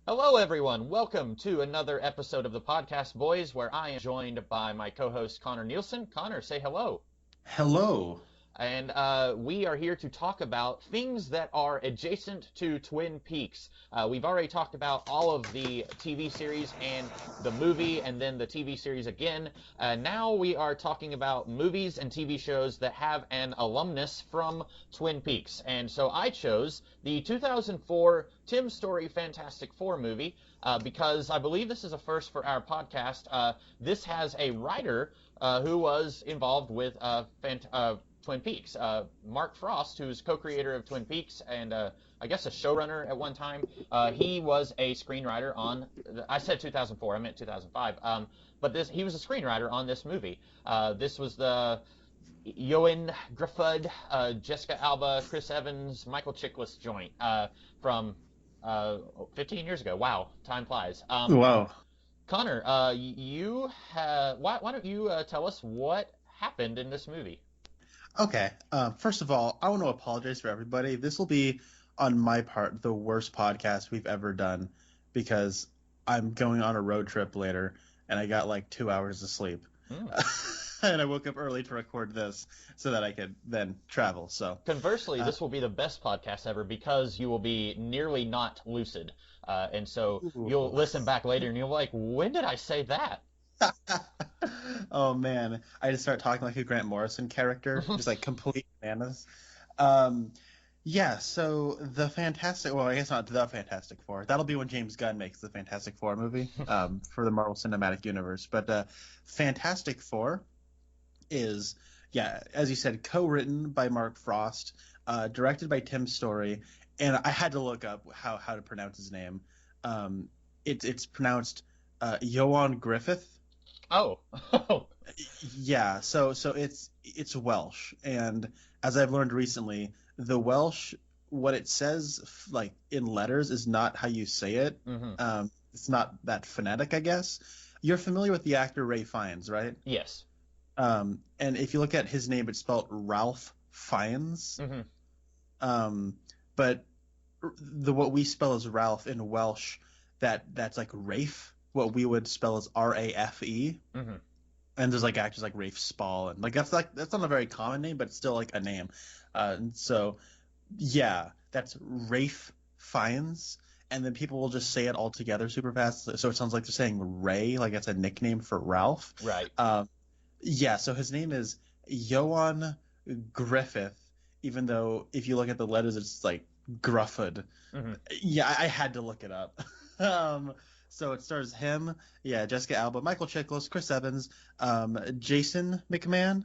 Hello, everyone. Welcome to another episode of the Podcast Boys, where I am joined by my co-host Connor Nielsen. Connor, say hello. Hello. And we are here to talk about things that are adjacent to Twin Peaks. We've already talked about all of the TV series and the movie, and then the TV series again. Now we are talking about movies and TV shows that have an alumnus from Twin Peaks. And so I chose the 2004 Tim Story Fantastic Four movie because I believe this is a first for our podcast. This has a writer who was involved with Twin Peaks. Mark Frost, who's co-creator of Twin Peaks and I guess a showrunner at one time, he was a screenwriter on. I said 2004, I meant 2005. But he was a screenwriter on this movie. This was the Ioan Gruffudd, Jessica Alba, Chris Evans, Michael Chiklis joint from 15 years ago. Wow, time flies. Wow. Connor, why don't you tell us what happened in this movie? Okay. First of all, I want to apologize for everybody. This will be, on my part, the worst podcast we've ever done because I'm going on a road trip later and I got like 2 hours of sleep. And I woke up early to record this so that I could then travel. So Conversely, this will be the best podcast ever because you will be nearly not lucid. And so you'll ooh. listen back later and you'll be like, when did I say that? Oh man, I just start talking like a Grant Morrison character, just like complete bananas. Um, yeah, so the Fantastic, well, I guess not the Fantastic Four. That'll be when James Gunn makes the Fantastic Four movie, for the Marvel Cinematic Universe. But Fantastic Four is, yeah, as you said, co-written by Mark Frost, directed by Tim Story, and I had to look up how to pronounce his name. It's pronounced Ioan Griffith. Oh. Yeah, so it's Welsh, and as I've learned recently, the Welsh, what it says like in letters is not how you say it. Hmm. It's not that phonetic, I guess. You're familiar with the actor Ray Fiennes, right? Yes. And if you look at his name, it's spelled Ralph Fiennes. Hmm. Um, but the what we spell as Ralph in Welsh, that's like Rafe. What we would spell as Rafe. Hmm. And there's like actors like Rafe Spall, and that's not a very common name, but it's still like a name. And so yeah, that's Rafe Fiennes, and then people will just say it all together super fast, so it sounds like they're saying Ray, like it's a nickname for Ralph. Right. Yeah, so his name is Ioan Griffith, even though if you look at the letters, it's like Grufford. Hmm. Yeah, I had to look it up. So it stars him, yeah, Jessica Alba, Michael Chiklis, Chris Evans, Jason McMahon,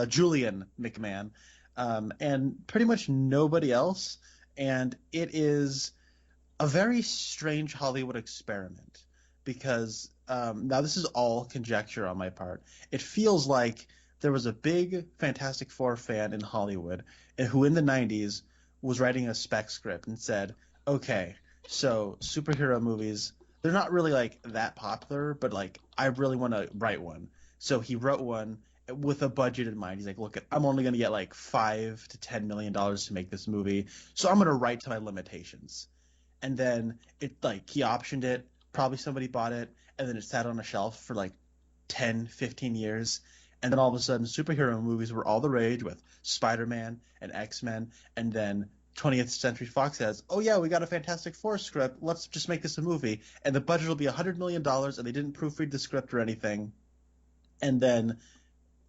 Julian McMahon, and pretty much nobody else. And it is a very strange Hollywood experiment because now this is all conjecture on my part. It feels like there was a big Fantastic Four fan in Hollywood and who in the 90s was writing a spec script and said, okay, so superhero movies, they're not really like that popular, but like I really want to write one. So he wrote one with a budget in mind. He's like, look, I'm only going to get like $5 to $10 million to make this movie, so I'm going to write to my limitations. And then it like he optioned it, probably somebody bought it, and then it sat on a shelf for like 10, 15 years. And then all of a sudden, superhero movies were all the rage with Spider-Man and X-Men. And then 20th Century Fox says, oh, yeah, we got a Fantastic Four script. Let's just make this a movie. And the budget will be $100 million, and they didn't proofread the script or anything. And then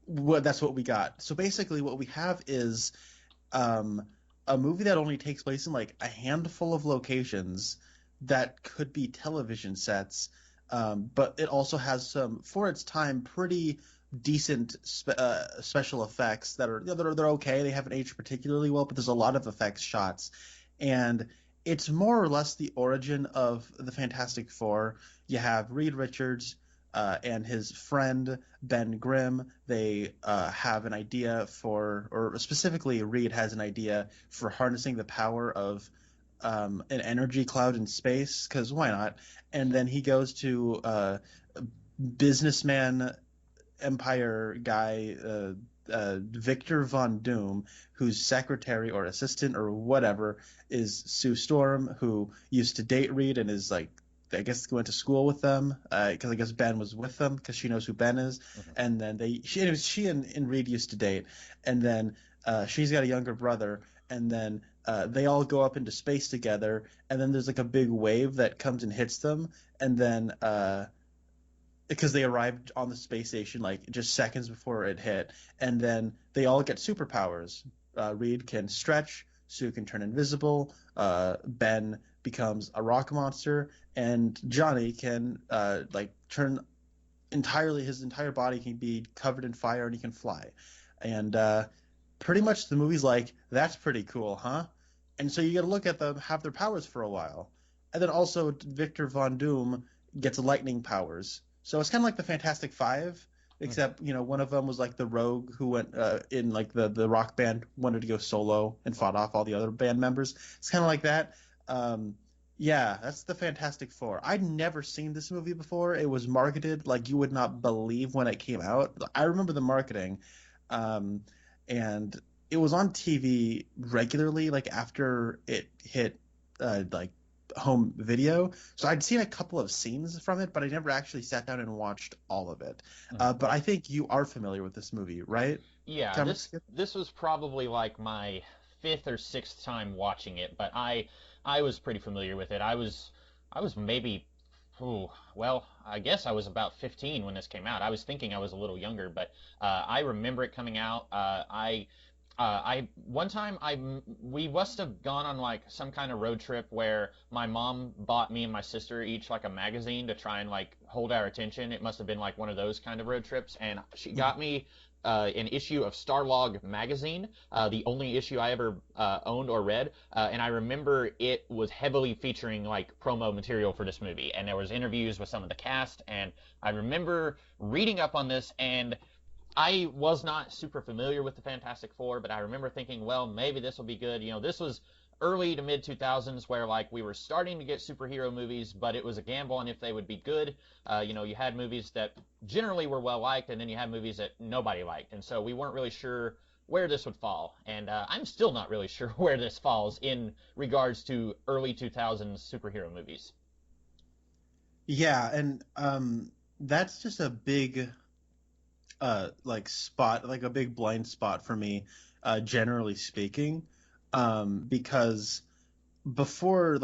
that's what we got. So basically, what we have is a movie that only takes place in like a handful of locations that could be television sets, but it also has some, for its time, pretty decent special effects that are, they're okay. They haven't aged particularly well, but there's a lot of effects shots, and it's more or less the origin of the Fantastic Four. You have Reed Richards, and his friend Ben Grimm. They have an idea for, or specifically Reed has an idea for harnessing the power of an energy cloud in space, because why not? And then he goes to businessman empire guy, Victor Von Doom, whose secretary or assistant or whatever is Sue Storm, who used to date Reed and is like I guess went to school with them because I guess Ben was with them because she knows who Ben is, Mhm. and then she and Reed used to date, and then she's got a younger brother, and then they all go up into space together, and then there's like a big wave that comes and hits them, and then because they arrived on the space station like just seconds before it hit, and then they all get superpowers. Reed can stretch, Sue can turn invisible, Ben becomes a rock monster, and Johnny can like turn entirely his entire body can be covered in fire and he can fly. And pretty much the movie's like, that's pretty cool, huh? And so you got to look at them have their powers for a while. And then also Victor Von Doom gets lightning powers. So it's kind of like the Fantastic Five, except one of them was like the rogue who went in like the rock band wanted to go solo and fought off all the other band members. It's kind of like that. Yeah, that's the Fantastic Four. I'd never seen this movie before. It was marketed like you would not believe when it came out. I remember the marketing, and it was on TV regularly, like after it hit like home video. So I'd seen a couple of scenes from it, but I never actually sat down and watched all of it. But I think you are familiar with this movie, right? Yeah, this was probably like my fifth or sixth time watching it, but I was pretty familiar with it. I was maybe, well, I guess I was about 15 when this came out. I was thinking I was a little younger, but I remember it coming out. I one time we must have gone on like some kind of road trip where my mom bought me and my sister each like a magazine to try and like hold our attention. It must have been like one of those kind of road trips, and she got me an issue of Starlog magazine, the only issue I ever owned or read, and I remember it was heavily featuring like promo material for this movie, and there was interviews with some of the cast, and I remember reading up on this, and I was not super familiar with the Fantastic Four, but I remember thinking, well, maybe this will be good. This was early to mid 2000s where like we were starting to get superhero movies, but it was a gamble on if they would be good. You had movies that generally were well liked, and then you had movies that nobody liked, and so we weren't really sure where this would fall. And I'm still not really sure where this falls in regards to early 2000s superhero movies. Yeah, and that's just a big like spot, like a big blind spot for me, generally speaking, because before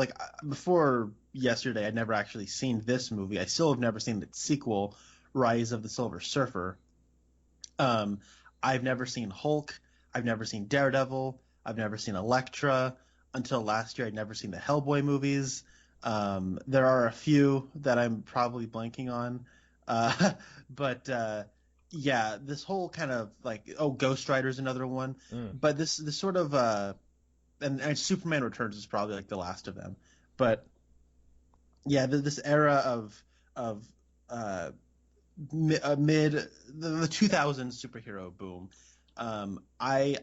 yesterday, I'd never actually seen this movie. I still have never seen the sequel, Rise of the Silver Surfer. I've never seen Hulk. I've never seen Daredevil. I've never seen Elektra. Until last year, I'd never seen the Hellboy movies. There are a few that I'm probably blanking on, but yeah, this whole kind of like Ghost Rider's another one, but this sort of and Superman Returns is probably like the last of them, but yeah, this era of mid the 2000s superhero boom. I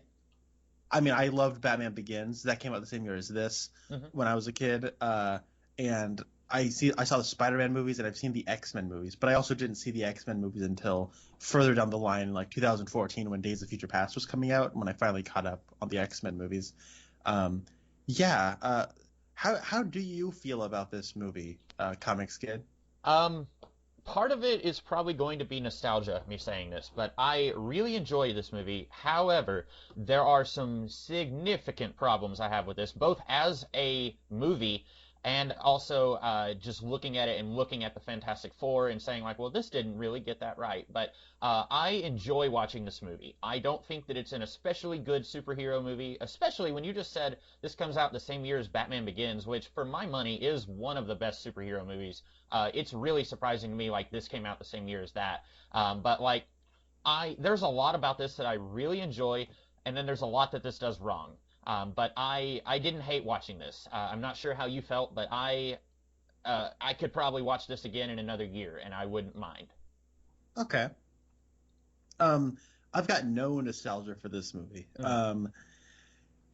mean, I loved Batman Begins. That came out the same year as this when I was a kid, and I saw the Spider-Man movies and I've seen the X-Men movies, but I also didn't see the X-Men movies until further down the line, like 2014, when Days of Future Past was coming out, when I finally caught up on the X-Men movies. Yeah, how do you feel about this movie, Comics Kid? Um, Part of it is probably going to be nostalgia, me saying this, but I really enjoy this movie. However, there are some significant problems I have with this, both as a movie and also just looking at it and looking at the Fantastic Four and saying like, well, this didn't really get that right. But I enjoy watching this movie. I don't think that it's an especially good superhero movie, especially when you just said this comes out the same year as Batman Begins, which for my money is one of the best superhero movies. It's really surprising to me like this came out the same year as that. But like there's a lot about this that I really enjoy, and then there's a lot that this does wrong. But I didn't hate watching this. I'm not sure how you felt, but I could probably watch this again in another year, and I wouldn't mind. Okay. I've got no nostalgia for this movie.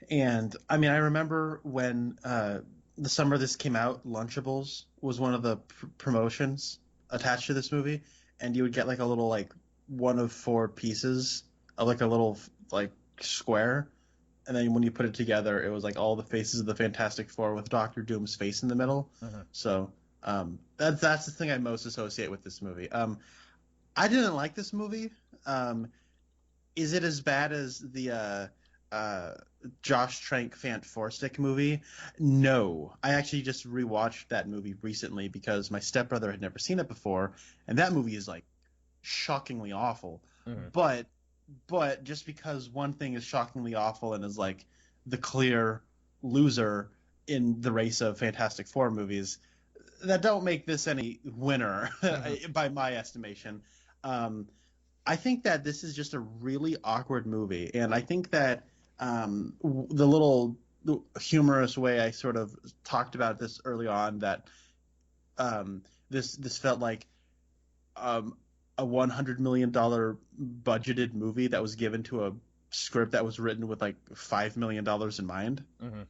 And I mean, I remember when the summer this came out, Lunchables was one of the promotions attached to this movie, and you would get like a little like one of four pieces of like a little like square, and then when you put it together, it was like all the faces of the Fantastic Four with Doctor Doom's face in the middle. So That's the thing I most associate with this movie. I didn't like this movie. Is it as bad as the Josh Trank Fant Forstick movie? No. I actually just rewatched that movie recently because my stepbrother had never seen it before, and that movie is like shockingly awful. Mhm. But just because one thing is shockingly awful and is like the clear loser in the race of Fantastic Four movies, that don't make this any winner by my estimation. I think that this is just a really awkward movie, and I think that the little humorous way I sort of talked about this early on, that this felt like a $100 million budgeted movie that was given to a script that was written with like $5 million in mind. Mm-hmm.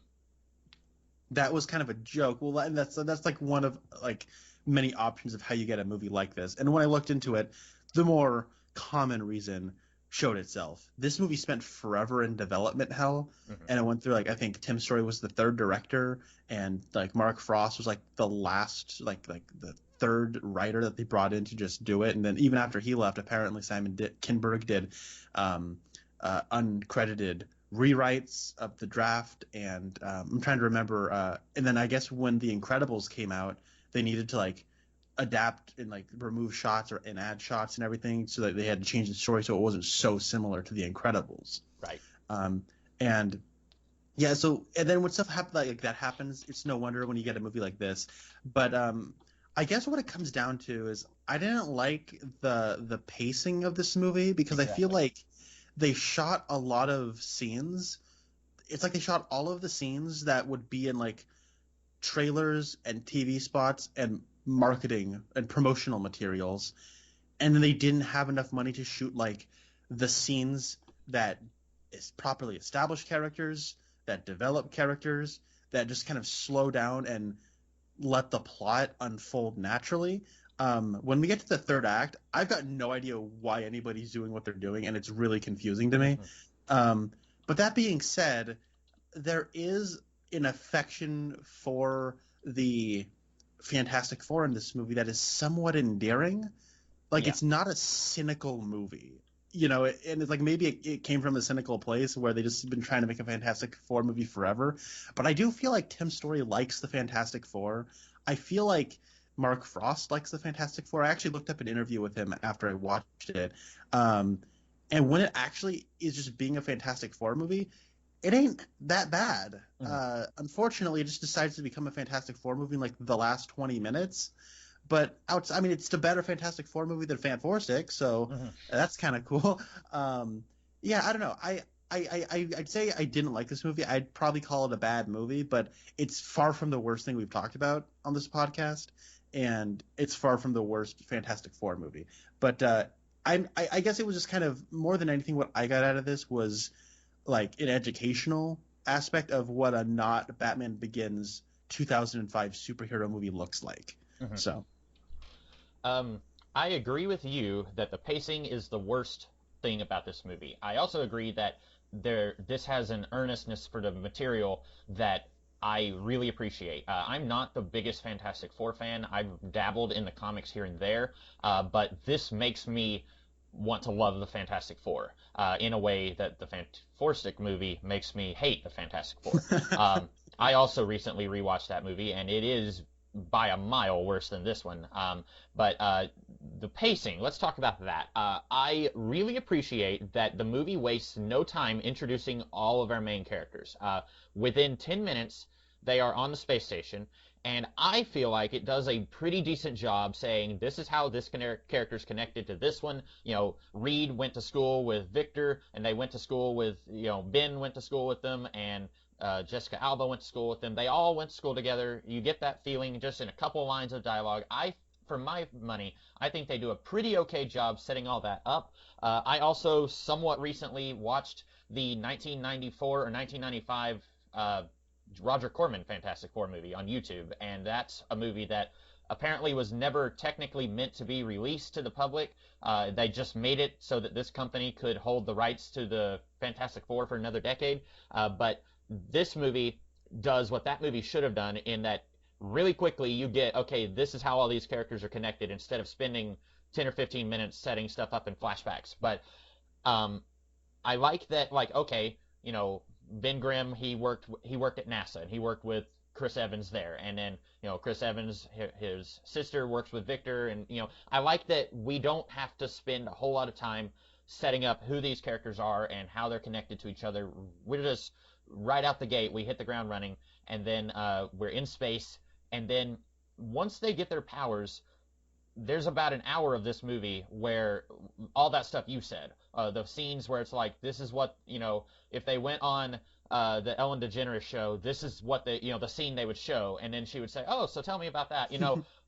That was kind of a joke. Well, and that's like one of like many options of how you get a movie like this. And when I looked into it, the more common reason showed itself. This movie spent forever in development hell, and it went through, like, I think Tim Story was the third director, and like Mark Frost was like the last, like the third writer that they brought in to just do it. And then even after he left, apparently Simon Kinberg did uncredited rewrites of the draft, and I'm trying to remember. And then I guess when The Incredibles came out, they needed to like adapt and like remove shots and add shots and everything, so that they had to change the story so it wasn't so similar to The Incredibles. Right. And yeah, so and then when stuff like that happens, it's no wonder when you get a movie like this. But I guess what it comes down to is I didn't like the pacing of this movie, because I feel like they shot a lot of scenes. It's like they shot all of the scenes that would be in like trailers and TV spots and marketing and promotional materials, and then they didn't have enough money to shoot like the scenes that is properly established characters, that develop characters, that just kind of slow down and let the plot unfold naturally. When we get to the third act, I've got no idea why anybody's doing what they're doing, and it's really confusing to me. But that being said, there is an affection for the Fantastic Four in this movie that is somewhat endearing. Like, it's not a cynical movie, you know, and it's like maybe it came from a cynical place where they just been trying to make a Fantastic Four movie forever. But I do feel like Tim Story likes the Fantastic Four. I feel like Mark Frost likes the Fantastic Four. I actually looked up an interview with him after I watched it. And when it actually is just being a Fantastic Four movie, it ain't that bad. Unfortunately, it just decides to become a Fantastic Four movie in like the last 20 minutes. But I mean, it's a better Fantastic Four movie than Fant Four Stick, so that's kind of cool. Yeah, I don't know. I'd say I didn't like this movie. I'd probably call it a bad movie, but it's far from the worst thing we've talked about on this podcast, and it's far from the worst Fantastic Four movie. But I guess it was just kind of, more than anything, what I got out of this was like an educational aspect of what a not Batman Begins 2005 superhero movie looks like. So I agree with you that the pacing is the worst thing about this movie. I also agree that this has an earnestness for the material that I really appreciate. I'm not the biggest Fantastic Four fan. I've dabbled in the comics here and there, but this makes me want to love the Fantastic Four in a way that the Fant Four Stick movie makes me hate the Fantastic Four. I also recently rewatched that movie, and it is by a mile worse than this one. But the pacing, let's talk about that. I really appreciate that the movie wastes no time introducing all of our main characters. Within 10 minutes, they are on the space station, and I feel like it does a pretty decent job saying this is how this character's connected to this one. You know, Reed went to school with Victor, and they went to school with, you know, Ben went to school with them, and Jessica Alba went to school with them. They all went to school together. You get that feeling just in a couple lines of dialogue. For my money, I think they do a pretty okay job setting all that up. I also somewhat recently watched the 1994 or 1995 Roger Corman Fantastic Four movie on YouTube, and that's a movie that apparently was never technically meant to be released to the public. They just made it so that this company could hold the rights to the Fantastic Four for another decade. But this movie does what that movie should have done, in that really quickly you get, okay, this is how all these characters are connected instead of spending 10 or 15 minutes setting stuff up in flashbacks. But um, I like that, like, okay, Ben Grimm, he worked at NASA, and he worked with Chris Evans there, and then Chris Evans, his sister, works with Victor, and I like that we don't have to spend a whole lot of time setting up who these characters are and how they're connected to each other. We're just right out the gate, we hit the ground running, and then we're in space, and then once they get their powers, there's about an hour of this movie where all that stuff you said, the scenes where it's like, this is what, if they went on the Ellen DeGeneres show, this is what the scene they would show, and then she would say, oh, so tell me about that,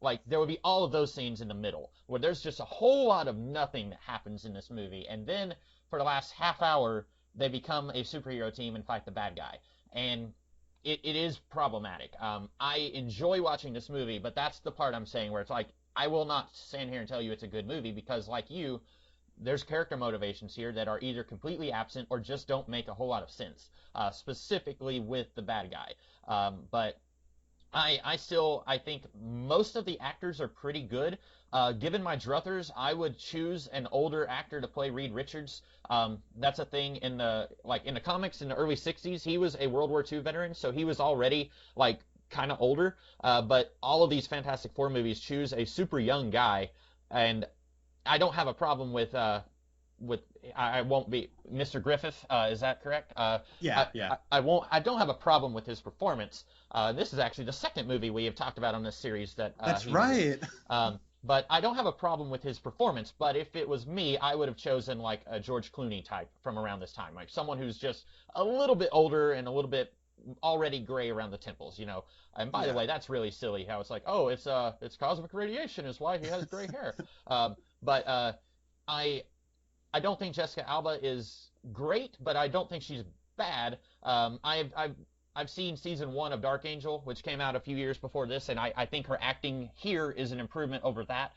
like there would be all of those scenes in the middle where there's just a whole lot of nothing that happens in this movie, and then for the last half hour they become a superhero team and fight the bad guy, and it is problematic. I enjoy watching this movie, but that's the part I'm saying where it's like, I will not stand here and tell you it's a good movie because, like you, there's character motivations here that are either completely absent or just don't make a whole lot of sense, specifically with the bad guy. But I think most of the actors are pretty good. Given my druthers, I would choose an older actor to play Reed Richards. That's a thing in the comics in the early 60s. He was a World War II veteran, so he was already like kind of older, but all of these Fantastic Four movies choose a super young guy, and I don't have a problem with I won't be Mr. Griffith. Is that correct? Yeah. I don't have a problem with his performance. This is actually the second movie we have talked about on this series that. That's right. But I don't have a problem with his performance. But if it was me, I would have chosen like a George Clooney type from around this time, like someone who's just a little bit older and a little bit already gray around the temples, And by the way, that's really silly how it's like, oh, it's cosmic radiation is why he has gray hair. But I don't think Jessica Alba is great, but I don't think she's bad. I've seen season 1 of Dark Angel, which came out a few years before this, and I think her acting here is an improvement over that.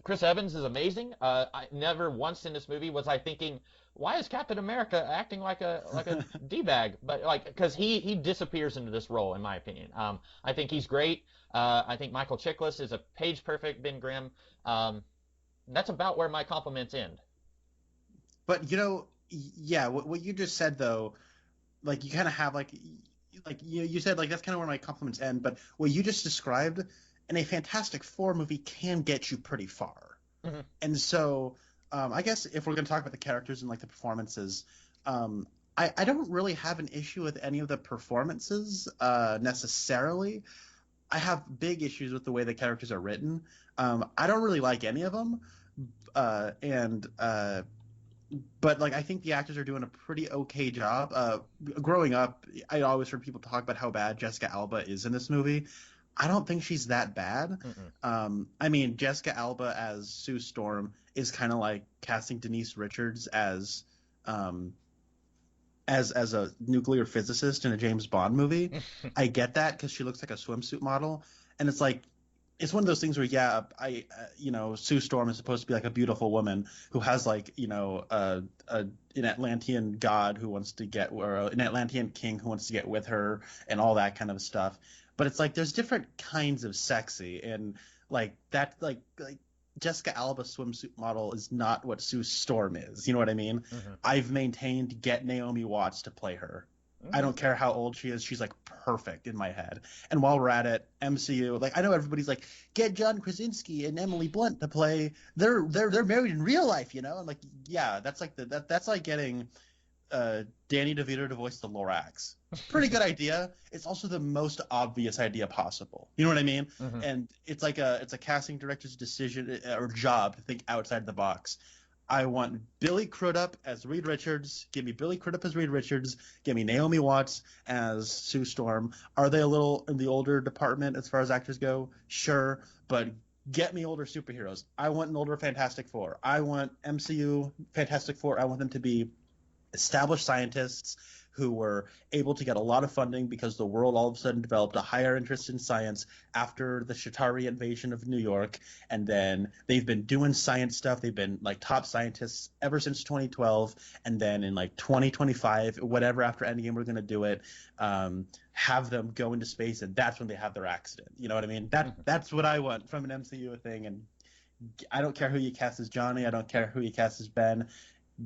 Chris Evans is amazing. I never once in this movie was I thinking, why is Captain America acting like a d-bag? But because he disappears into this role, in my opinion. I think he's great. I think Michael Chiklis is a page-perfect Ben Grimm. That's about where my compliments end. But yeah, what you just said though, like you kind of have like you said like that's kind of where my compliments end. But what you just described in a Fantastic Four movie can get you pretty far. Mm-hmm. And so I guess if we're going to talk about the characters and like the performances, I don't really have an issue with any of the performances necessarily. I have big issues with the way the characters are written. I don't really like any of them, but like I think the actors are doing a pretty okay job. Growing up, I always heard people talk about how bad Jessica Alba is in this movie. I don't think she's that bad. I mean, Jessica Alba as Sue Storm is kind of like casting Denise Richards as a nuclear physicist in a James Bond movie. I get that because she looks like a swimsuit model, and it's like it's one of those things where Sue Storm is supposed to be like a beautiful woman who has like an Atlantean god who wants to get, or an Atlantean king who wants to get with her and all that kind of stuff. But it's like there's different kinds of sexy, and like that, like Jessica Alba's swimsuit model is not what Sue Storm is. You know what I mean? Mm-hmm. I've maintained get Naomi Watts to play her. Mm-hmm. I don't care how old she is. She's like perfect in my head. And while we're at it, MCU, like I know everybody's like, get John Krasinski and Emily Blunt to play. They're married in real life, And like, yeah, that's like that's like getting Danny DeVito to voice the Lorax. Pretty good idea. It's also the most obvious idea possible. You know what I mean? Mm-hmm. And it's a casting director's decision or job to think outside the box. I want Billy Crudup as Reed Richards. Give me Billy Crudup as Reed Richards. Give me Naomi Watts as Sue Storm. Are they a little in the older department as far as actors go? Sure, but get me older superheroes. I want an older Fantastic Four. I want MCU Fantastic Four. I want them to be established scientists who were able to get a lot of funding because the world all of a sudden developed a higher interest in science after the Shatari invasion of New York. And then they've been doing science stuff. They've been like top scientists ever since 2012. And then in like 2025, whatever, after Endgame, we're going to do it. Have them go into space, and that's when they have their accident. You know what I mean? That's what I want from an MCU thing. And I don't care who you cast as Johnny. I don't care who you cast as Ben.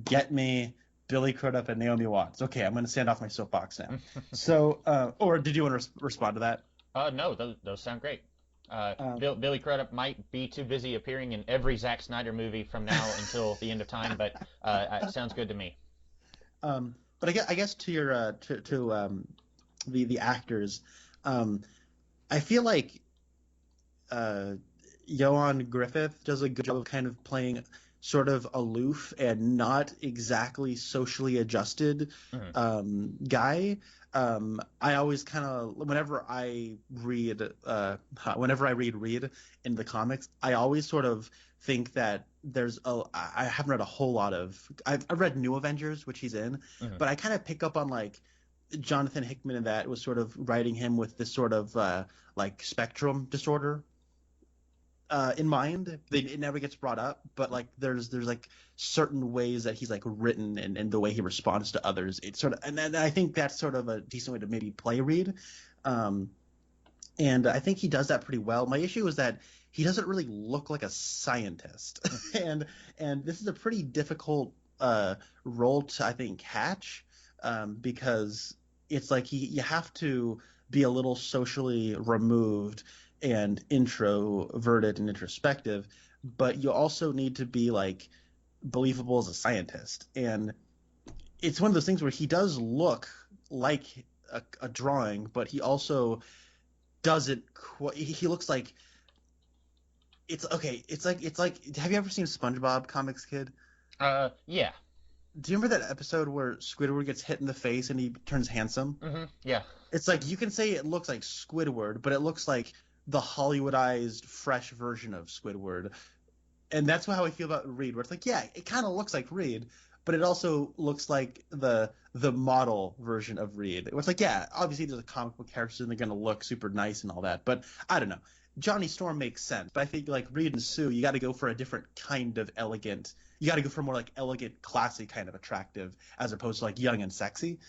Get me Billy Crudup and Naomi Watts. Okay, I'm going to stand off my soapbox now. So, or did you want to respond to that? No, those sound great. Billy Crudup might be too busy appearing in every Zack Snyder movie from now until the end of time, but it sounds good to me. But I guess to your the actors, I feel like Ioan Gruffudd does a good job of kind of playing sort of aloof and not exactly socially adjusted guy. I always kind of, whenever I read Reed in the comics, I always sort of think that I haven't read a whole lot of, I've read New Avengers, which he's in, but I kind of pick up on like Jonathan Hickman in that was sort of writing him with this sort of like spectrum disorder in mind. It never gets brought up, but like there's like certain ways that he's like written and the way he responds to others. It's sort of, and I think that's sort of a decent way to maybe play Reed. And I think he does that pretty well. My issue is that he doesn't really look like a scientist, and this is a pretty difficult role to, I think, catch, because it's like you have to be a little socially removed and introverted and introspective, but you also need to be like believable as a scientist. And it's one of those things where he does look like a drawing, but he also doesn't he looks like it's like have you ever seen SpongeBob Comics Kid? Yeah. Do you remember that episode where Squidward gets hit in the face and he turns handsome? Yeah. It's like you can say it looks like Squidward, but it looks like the Hollywoodized, fresh version of Squidward. And that's how I feel about Reed, where it's like, yeah, it kind of looks like Reed, but it also looks like the model version of Reed. It's like, yeah, obviously there's a comic book character and they're going to look super nice and all that, but I don't know. Johnny Storm makes sense, but I think like Reed and Sue, you got to go for a different kind of elegant. You got to go for more like elegant, classy kind of attractive, as opposed to like young and sexy.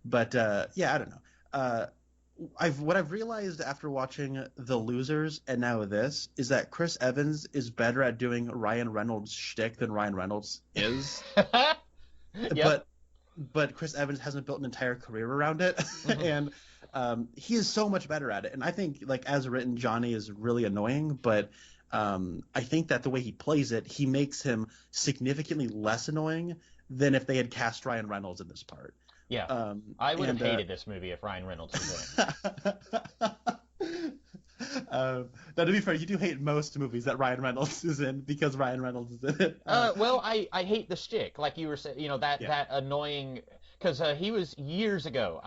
But yeah, I don't know. What I've realized after watching The Losers and now this is that Chris Evans is better at doing Ryan Reynolds' shtick than Ryan Reynolds is. Yep. But Chris Evans hasn't built an entire career around it, and he is so much better at it. And I think, like, as written, Johnny is really annoying, but I think that the way he plays it, he makes him significantly less annoying than if they had cast Ryan Reynolds in this part. Yeah, I would have hated this movie if Ryan Reynolds was in it. Now, to be fair, you do hate most movies that Ryan Reynolds is in because Ryan Reynolds is in it. Well, I hate the shtick, like you were saying, that annoying, because he was years ago.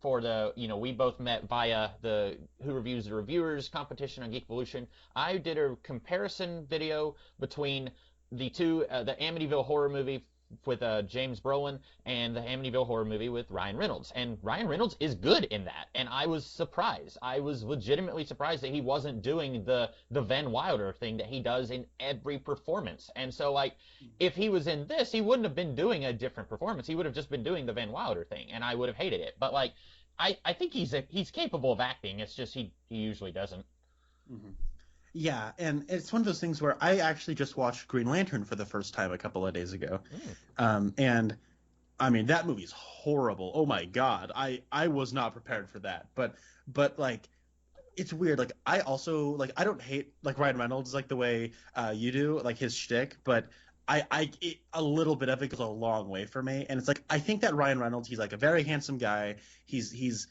For the, we both met via the Who Reviews the Reviewers competition on Geekvolution. I did a comparison video between the two, the Amityville horror movie with James Brolin and the Amityville horror movie with Ryan Reynolds, and Ryan Reynolds is good in that, and I was surprised. I was legitimately surprised that he wasn't doing the Van Wilder thing that he does in every performance. And so, like, if he was in this, he wouldn't have been doing a different performance. He would have just been doing the Van Wilder thing, and I would have hated it. But like, I think he's capable of acting. It's just he usually doesn't. Yeah, and it's one of those things where I actually just watched Green Lantern for the first time a couple of days ago. And I mean, that movie's horrible. Oh my God. I was not prepared for that. But like, it's weird. Like, I also, like, I don't hate like Ryan Reynolds like the way you do, like his shtick, but a little bit of it goes a long way for me. And it's like, I think that Ryan Reynolds, he's like a very handsome guy. He's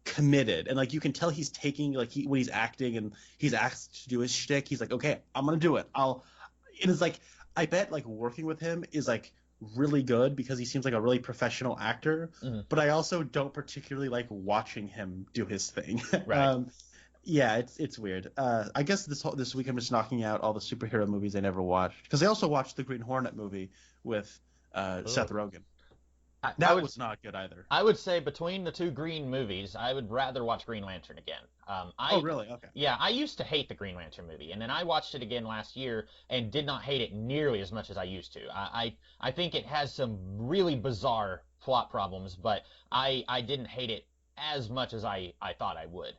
committed, and like you can tell he's taking, like, when he's acting and he's asked to do his shtick, he's like, okay, I'm gonna do it. And it's like, I bet like working with him is like really good because he seems like a really professional actor, but I also don't particularly like watching him do his thing. Right. Yeah, it's weird. I guess this week I'm just knocking out all the superhero movies I never watched, because I also watched the Green Hornet movie with Seth Rogen. I That would was not good either. I would say between the two Green movies, I would rather watch Green Lantern again. Oh, really? Okay. Yeah, I used to hate the Green Lantern movie, and then I watched it again last year and did not hate it nearly as much as I used to. I think it has some really bizarre plot problems, but I didn't hate it as much as I thought I would.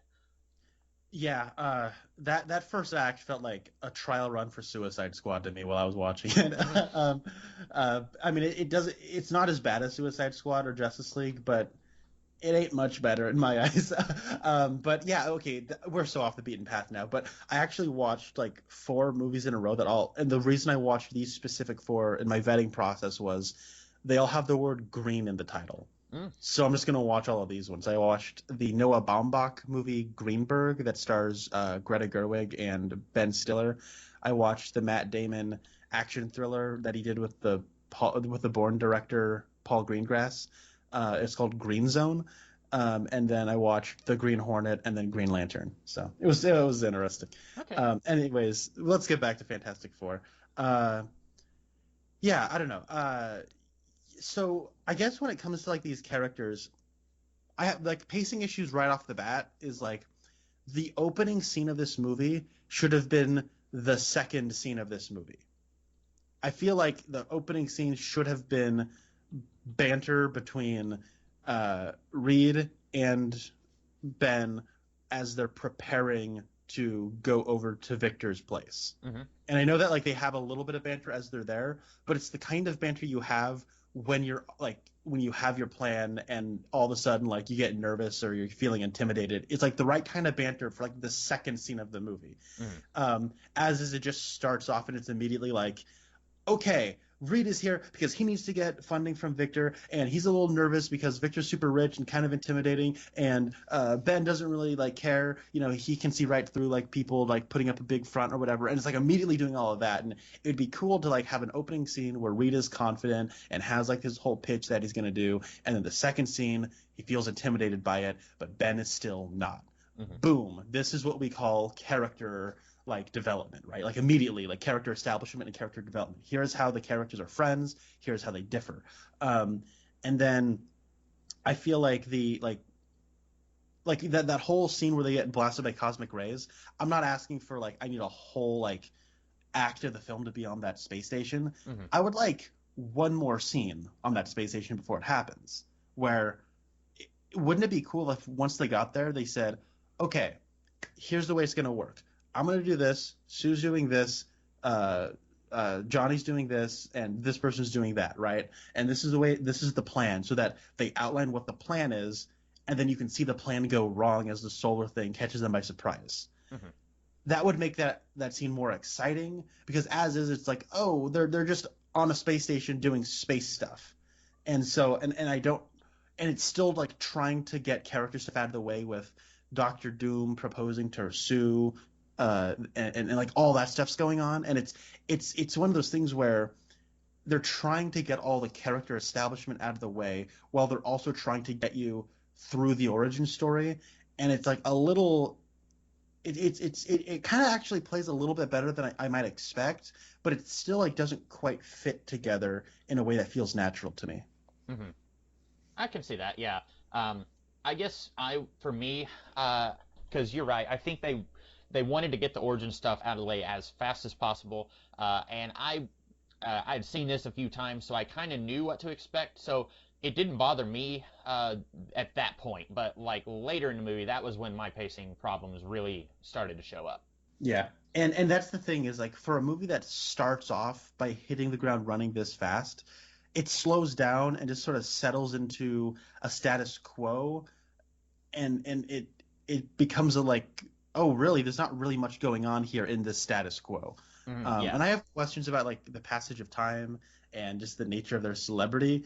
Yeah, that first act felt like a trial run for Suicide Squad to me while I was watching it. Hmm. I mean, it doesn't. It's not as bad as Suicide Squad or Justice League, but it ain't much better in my eyes. But yeah, okay, we're so off the beaten path now. But I actually watched like 4 movies in a row and the reason I watched these specific 4 in my vetting process was they all have the word green in the title. Mm. So I'm just gonna watch all of these ones. I watched the Noah Baumbach movie Greenberg that stars Greta Gerwig and Ben Stiller. I watched the Matt Damon action thriller that he did with the Bourne director Paul Greengrass. It's called Green Zone. And then I watched The Green Hornet and then Green Lantern. So it was interesting. Okay. Anyways, let's get back to Fantastic Four. Yeah, I don't know. So I guess when it comes to like these characters, I have like pacing issues right off the bat. Is like the opening scene of this movie should have been the second scene of this movie. I feel like the opening scene should have been banter between Reed and Ben as they're preparing to go over to Victor's place. Hmm. And I know that like they have a little bit of banter as they're there, but it's the kind of banter you have when you're like when you have your plan and all of a sudden like you get nervous or you're feeling intimidated. It's like the right kind of banter for like the second scene of the movie. As is, it just starts off and it's immediately like, okay, Reed is here because he needs to get funding from Victor, and he's a little nervous because Victor's super rich and kind of intimidating, and Ben doesn't really like care. You know, he can see right through like people like putting up a big front or whatever, and it's like immediately doing all of that. And it'd be cool to like have an opening scene where Reed is confident and has like his whole pitch that he's gonna do, and then the second scene he feels intimidated by it, but Ben is still not. Hmm. Boom! This is what we call character like development, right? Like immediately, like character establishment and character development. Here's how the characters are friends. Here's how they differ. And then I feel like that whole scene where they get blasted by cosmic rays. I'm not asking for like I need a whole like act of the film to be on that space station. Hmm. I would like one more scene on that space station before it happens. Where wouldn't it be cool if once they got there they said, okay, here's the way it's gonna work. I'm going to do this. Sue's doing this. Johnny's doing this, and this person's doing that, right? And this is the way. This is the plan, so that they outline what the plan is, and then you can see the plan go wrong as the solar thing catches them by surprise. Hmm. That would make that scene more exciting because as is, it's like, oh, they're just on a space station doing space stuff, and so and I don't, and it's still like trying to get character stuff out of the way with Doctor Doom proposing to Sue. And like all that stuff's going on, and it's one of those things where they're trying to get all the character establishment out of the way while they're also trying to get you through the origin story, and it's like a little it kind of actually plays a little bit better than I might expect, but it still like doesn't quite fit together in a way that feels natural to me. Hmm. I can see that. Yeah. I guess for me, because you're right. I think they wanted to get the origin stuff out of the way as fast as possible, and I'd seen this a few times, so I kind of knew what to expect. So it didn't bother me at that point, but like later in the movie, that was when my pacing problems really started to show up. Yeah. And that's the thing is like for a movie that starts off by hitting the ground running this fast, it slows down and just sort of settles into a status quo, and it becomes a like, oh really, there's not really much going on here in this status quo. Yeah. And I have questions about like the passage of time and just the nature of their celebrity,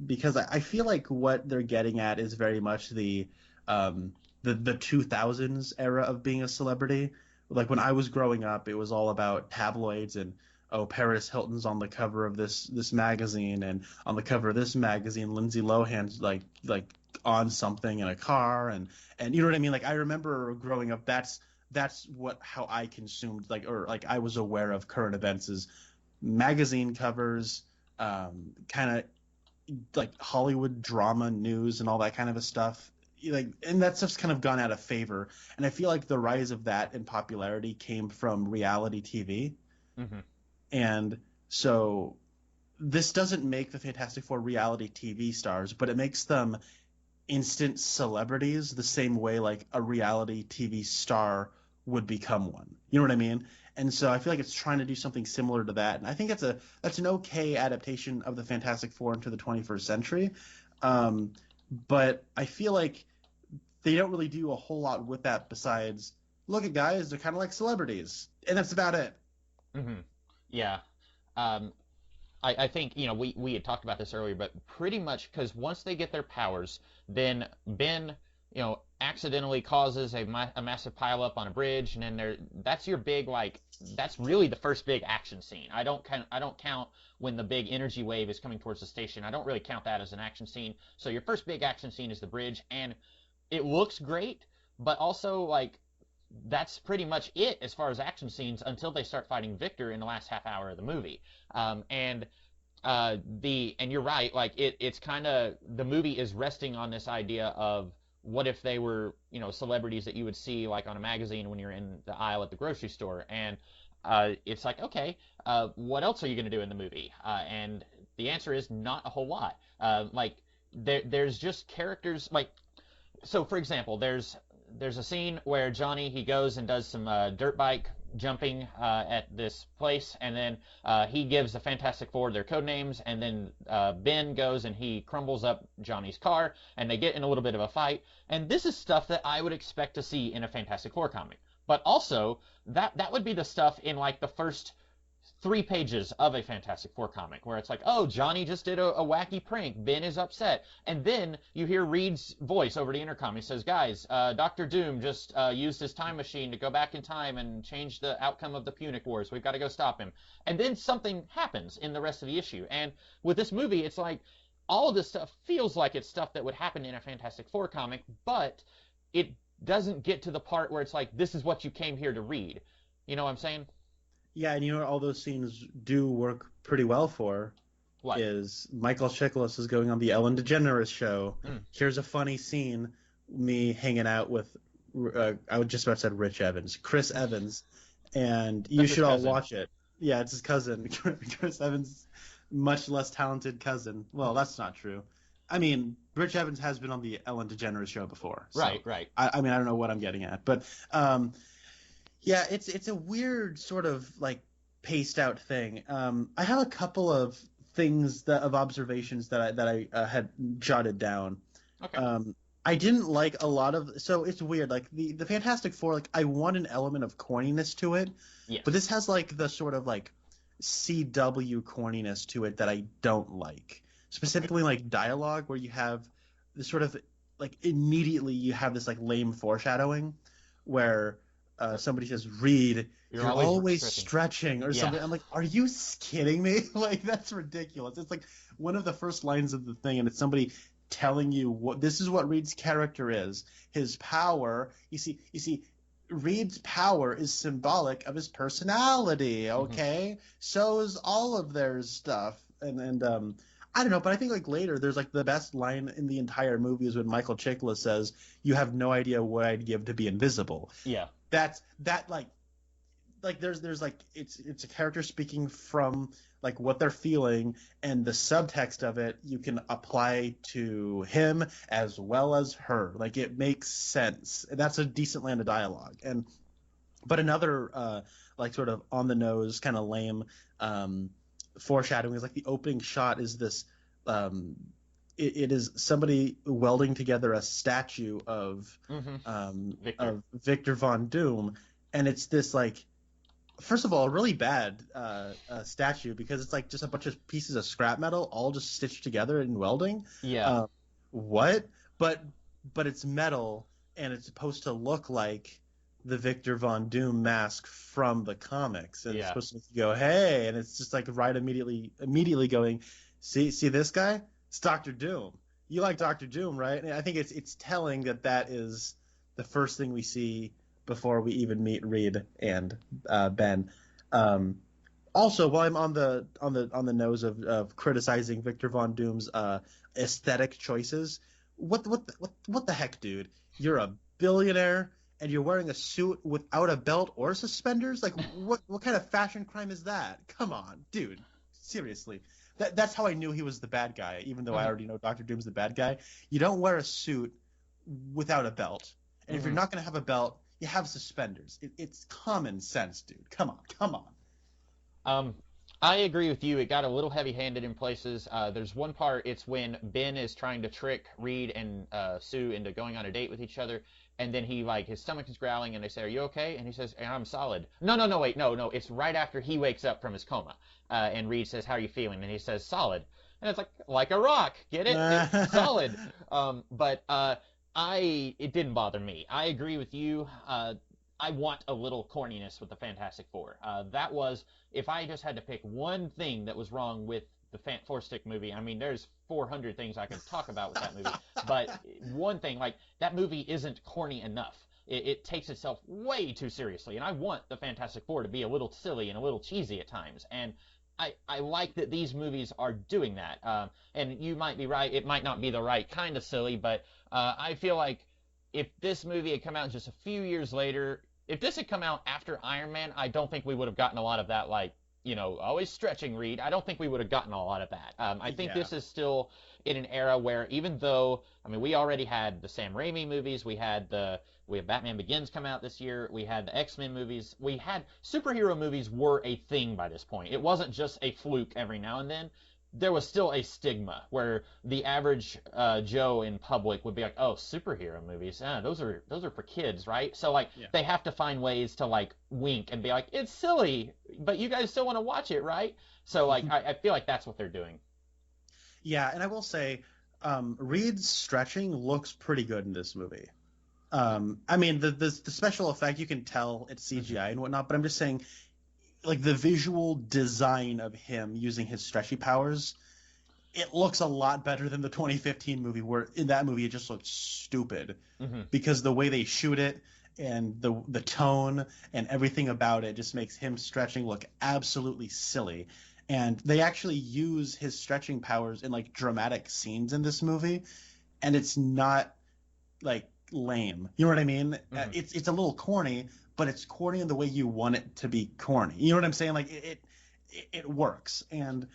because I feel like what they're getting at is very much the 2000s era of being a celebrity. Like when I was growing up, it was all about tabloids and oh, Paris Hilton's on the cover of this magazine, and on the cover of this magazine, Lindsay Lohan's like on something in a car, and you know what I mean. Like I remember growing up, that's how I consumed like or like I was aware of current events is magazine covers, kind of like Hollywood drama news and all that kind of stuff. Like, and that stuff's kind of gone out of favor. And I feel like the rise of that in popularity came from reality TV. Mm-hmm. And so this doesn't make the Fantastic Four reality TV stars, but it makes them instant celebrities the same way like a reality TV star would become one. You know what I mean? And so I feel like it's trying to do something similar to that. And I think that's an okay adaptation of the Fantastic Four into the 21st century. But I feel like they don't really do a whole lot with that besides, look at guys, they're kind of like celebrities. And that's about it. Mm-hmm. Yeah. I think, we had talked about this earlier, but pretty much because once they get their powers, then Ben, accidentally causes a massive pileup on a bridge, and then that's your big, that's really the first big action scene. I don't count when the big energy wave is coming towards the station. I don't really count that as an action scene. So your first big action scene is the bridge, and it looks great, but also, that's pretty much it as far as action scenes until they start fighting Victor in the last half hour of the movie. And you're right, it's kind of, the movie is resting on this idea of what if they were, celebrities that you would see like on a magazine when you're in the aisle at the grocery store. And it's like, okay, what else are you going to do in the movie? And the answer is not a whole lot. There's just characters so for example, there's a scene where Johnny, he goes and does some dirt bike jumping at this place, and then he gives the Fantastic Four their code names, and then Ben goes and he crumbles up Johnny's car, and they get in a little bit of a fight. And this is stuff that I would expect to see in a Fantastic Four comic. But also, that would be the stuff in the first 3 pages of a Fantastic Four comic, where it's like, oh, Johnny just did a wacky prank, Ben is upset, and then you hear Reed's voice over the intercom. He says, guys, Dr. Doom just used his time machine to go back in time and change the outcome of the Punic Wars. We've got to go stop him. And then something happens in the rest of the issue. And with this movie, it's like, all of this stuff feels like it's stuff that would happen in a Fantastic Four comic, but it doesn't get to the part where it's like, this is what you came here to read. You know what I'm saying? Yeah, and what all those scenes do work pretty well for What? Is Michael Chiklis is going on the Ellen DeGeneres show. Here's a funny scene, me hanging out with, I would just about said Rich Evans, Chris Evans, and you should all watch it. Yeah, it's his cousin, Chris Evans' much less talented cousin. Well, that's not true. I mean, Rich Evans has been on the Ellen DeGeneres show before. So Right. I mean, I don't know what I'm getting at, but yeah, it's a weird sort of paced out thing. I have a couple of things of observations that I had jotted down. Okay. I didn't like a lot of, so it's weird. The Fantastic Four, I want an element of corniness to it, yes. But this has the sort of CW corniness to it that I don't like. Specifically dialogue, where you have this sort of immediately you have this lame foreshadowing where somebody says, Reed, you're always stretching or something. I'm like, are you kidding me? That's ridiculous. It's one of the first lines of the thing, and it's somebody telling you this is what Reed's character is. His power, you see, Reed's power is symbolic of his personality, okay? Mm-hmm. So is all of their stuff. And I don't know, but I think later there's the best line in the entire movie is when Michael Chiklis says, you have no idea what I'd give to be invisible. Yeah. There's it's a character speaking from what they're feeling, and the subtext of it you can apply to him as well as her. It makes sense. And that's a decent line of dialogue. But another sort of on the nose kind of lame foreshadowing is the opening shot is this it is somebody welding together a statue of Victor Von Doom, and it's this first of all a really bad statue because it's just a bunch of pieces of scrap metal all just stitched together in welding. Yeah. What? But it's metal, and it's supposed to look like the Victor Von Doom mask from the comics, and it's supposed to go, hey, and it's just right immediately going, see this guy? It's Dr. Doom. You like Dr. Doom, right? And I think it's telling that is the first thing we see before we even meet Reed and Ben. Also, while I'm on the nose of criticizing Victor Von Doom's aesthetic choices, what the heck, dude? You're a billionaire and you're wearing a suit without a belt or suspenders? Like, what kind of fashion crime is that? Come on, dude. Seriously. That's how I knew he was the bad guy, even though I already know Doctor Doom's the bad guy. You don't wear a suit without a belt. And if you're not going to have a belt, you have suspenders. It's common sense, dude. Come on. I agree with you. It got a little heavy-handed in places. There's one part, it's when Ben is trying to trick Reed and Sue into going on a date with each other, and then he, like, his stomach is growling, and they say, "Are you okay?" And he says, "I'm solid." No, wait, no. It's right after he wakes up from his coma, and Reed says, "How are you feeling?" And he says, "Solid." And it's like a rock. Get it? It's solid. But it didn't bother me. I agree with you. I want a little corniness with the Fantastic Four. That was, if I just had to pick one thing that was wrong with the Four Stick movie, I mean, there's 400 things I could talk about with that movie, but one thing, like, that movie isn't corny enough. It takes itself way too seriously, and I want the Fantastic Four to be a little silly and a little cheesy at times, and I like that these movies are doing that. And you might be right, it might not be the right kind of silly, but I feel like if this movie had come out just a few years later, if this had come out after Iron Man, I don't think we would have gotten a lot of that, like, always stretching Reed. I don't think we would have gotten a lot of that. I think this is still in an era where, even though, I mean, we already had the Sam Raimi movies, we have Batman Begins come out this year, we had the X-Men movies, superhero movies were a thing by this point. It wasn't just a fluke every now and then. There was still a stigma where the average Joe in public would be like, "Oh, superhero movies, those are for kids, right?" So, like, they have to find ways to, like, wink and be like, "It's silly, but you guys still want to watch it, right?" So, like, I feel like that's what they're doing. Yeah, and I will say, Reed's stretching looks pretty good in this movie. I mean, the special effect, you can tell it's CGI and whatnot, but I'm just saying, like, the visual design of him using his stretchy powers, it looks a lot better than the 2015 movie, where in that movie it just looked stupid because the way they shoot it and the tone and everything about it just makes him stretching look absolutely silly. And they actually use his stretching powers in, like, dramatic scenes in this movie, and it's not, like, lame. You know what I mean? It's a little corny, but it's corny in the way you want it to be corny. You know what I'm saying? Like, it works. And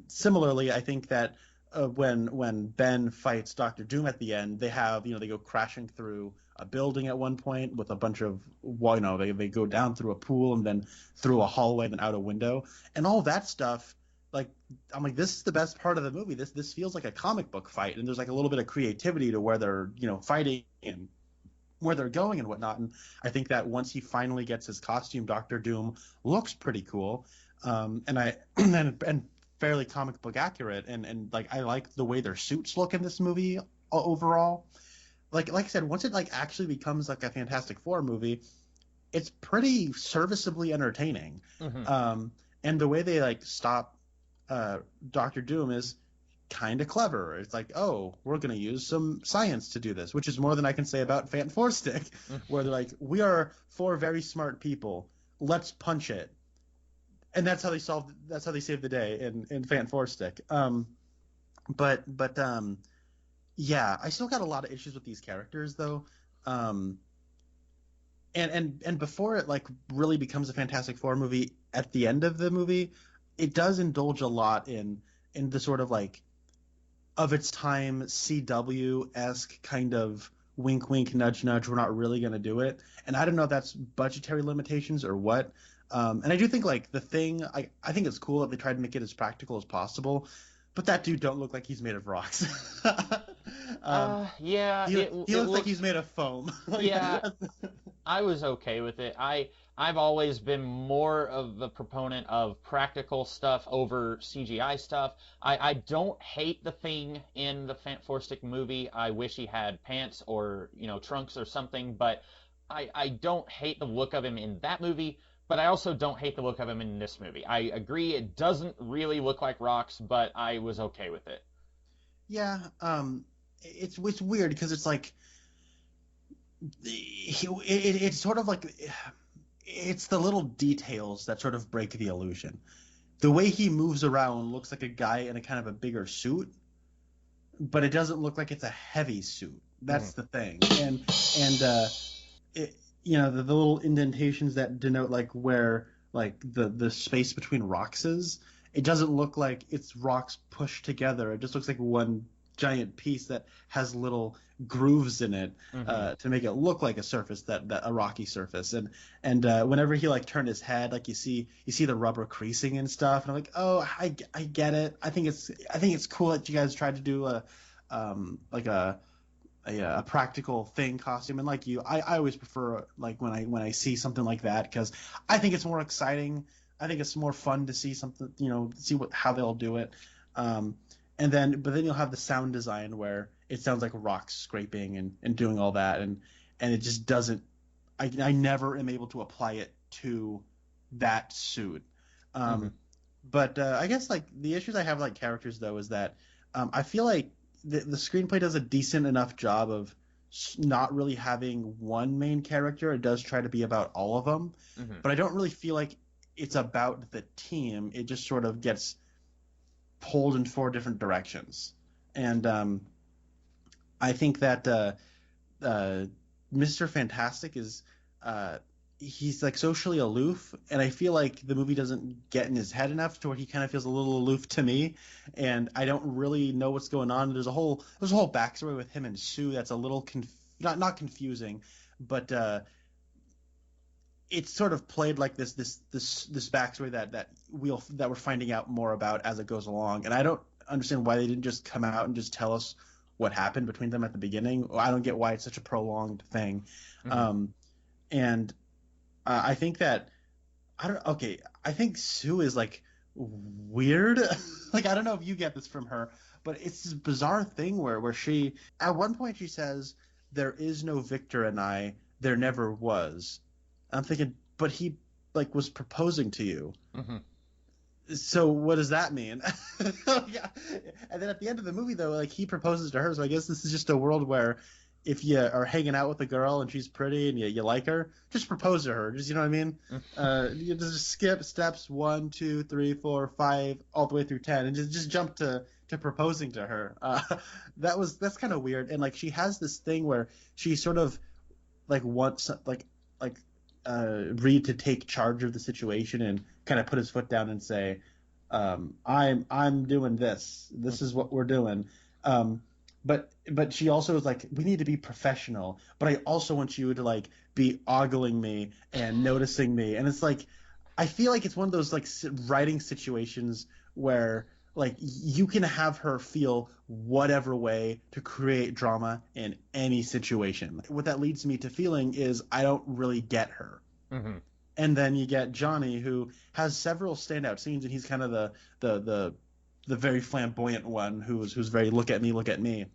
similarly, I think that when Ben fights Doctor Doom at the end, they go crashing through a building at one point with a bunch of, they go down through a pool and then through a hallway and then out a window, and all that stuff. Like, I'm like, this is the best part of the movie. This feels like a comic book fight, and there's, like, a little bit of creativity to where they're fighting and where they're going and whatnot. And I think that once he finally gets his costume, Doctor Doom looks pretty cool, and fairly comic book accurate, and like, I like the way their suits look in this movie overall. Like I said, once it, like, actually becomes like a Fantastic Four movie, it's pretty serviceably entertaining. And the way they, like, stop Doctor Doom is kind of clever. It's like, oh, we're going to use some science to do this, which is more than I can say about Fant Four Stick, where they're like, we are four very smart people, let's punch it, and that's how they save the day in Fant Four Stick. Yeah, I still got a lot of issues with these characters, though. And before it, like, really becomes a Fantastic Four movie, at the end of the movie, it does indulge a lot in the sort of, like, of its time CW-esque kind of wink wink nudge nudge, we're not really going to do it. And I don't know if that's budgetary limitations or what. And I do think, like, the Thing, I think it's cool that they tried to make it as practical as possible, but that dude don't look like he's made of rocks. Yeah, he looks like he's made of foam. Yeah, I was okay with it. I've always been more of a proponent of practical stuff over CGI stuff. I don't hate the Thing in the Fant Four Stick movie. I wish he had pants or, trunks or something, but I don't hate the look of him in that movie. But I also don't hate the look of him in this movie. I agree it doesn't really look like rocks, but I was okay with it. Yeah, it's weird because it's like it's sort of like it's the little details that sort of break the illusion. The way he moves around looks like a guy in a kind of a bigger suit, but it doesn't look like it's a heavy suit. That's the thing. And the little indentations that denote like where like the space between rocks is, it doesn't look like it's rocks pushed together. It just looks like one giant piece that has little grooves in it to make it look like a surface that a rocky surface. And whenever he like turned his head, like you see the rubber creasing and stuff, and I'm like, oh, I get it. I think it's cool that you guys tried to do a practical thing costume, and like you, I always prefer like when I see something like that, because I think it's more exciting. I think it's more fun to see something, see how they'll do it. But then you'll have the sound design where it sounds like rocks scraping and doing all that, and it just doesn't. I never am able to apply it to that suit. But I guess like the issues I have with like characters though is that I feel like the screenplay does a decent enough job of not really having one main character. It does try to be about all of them, but I don't really feel like it's about the team. It just sort of gets pulled in 4 different directions. And I think that Mr. Fantastic is he's like socially aloof, and I feel like the movie doesn't get in his head enough to where he kind of feels a little aloof to me, and I don't really know what's going on. There's a whole backstory with him and Sue that's a little not confusing, but it's sort of played like this backstory that we're finding out more about as it goes along, and I don't understand why they didn't just come out and just tell us what happened between them at the beginning. I don't get why it's such a prolonged thing. I think that I think Sue is like weird. Like, I don't know if you get this from her, but it's this bizarre thing where she at one point she says, "There is no Victor and I, there never was." I'm thinking, but he like was proposing to you. So what does that mean? Yeah. And then at the end of the movie though, like he proposes to her. So I guess this is just a world where if you are hanging out with a girl and she's pretty and you like her, just propose to her. Just, you know what I mean? You just skip steps 1, 2, 3, 4, 5, all the way through 10, and just jump to proposing to her. That's kind of weird. And like she has this thing where she sort of like wants like Reed to take charge of the situation and kind of put his foot down and say, I'm doing this. This is what we're doing. But she also is like, we need to be professional, but I also want you to like be ogling me and noticing me. And it's like, I feel like it's one of those like writing situations where like you can have her feel whatever way to create drama in any situation. What that leads me to feeling is I don't really get her. And then you get Johnny, who has several standout scenes, and he's kind of the very flamboyant one who's very look at me.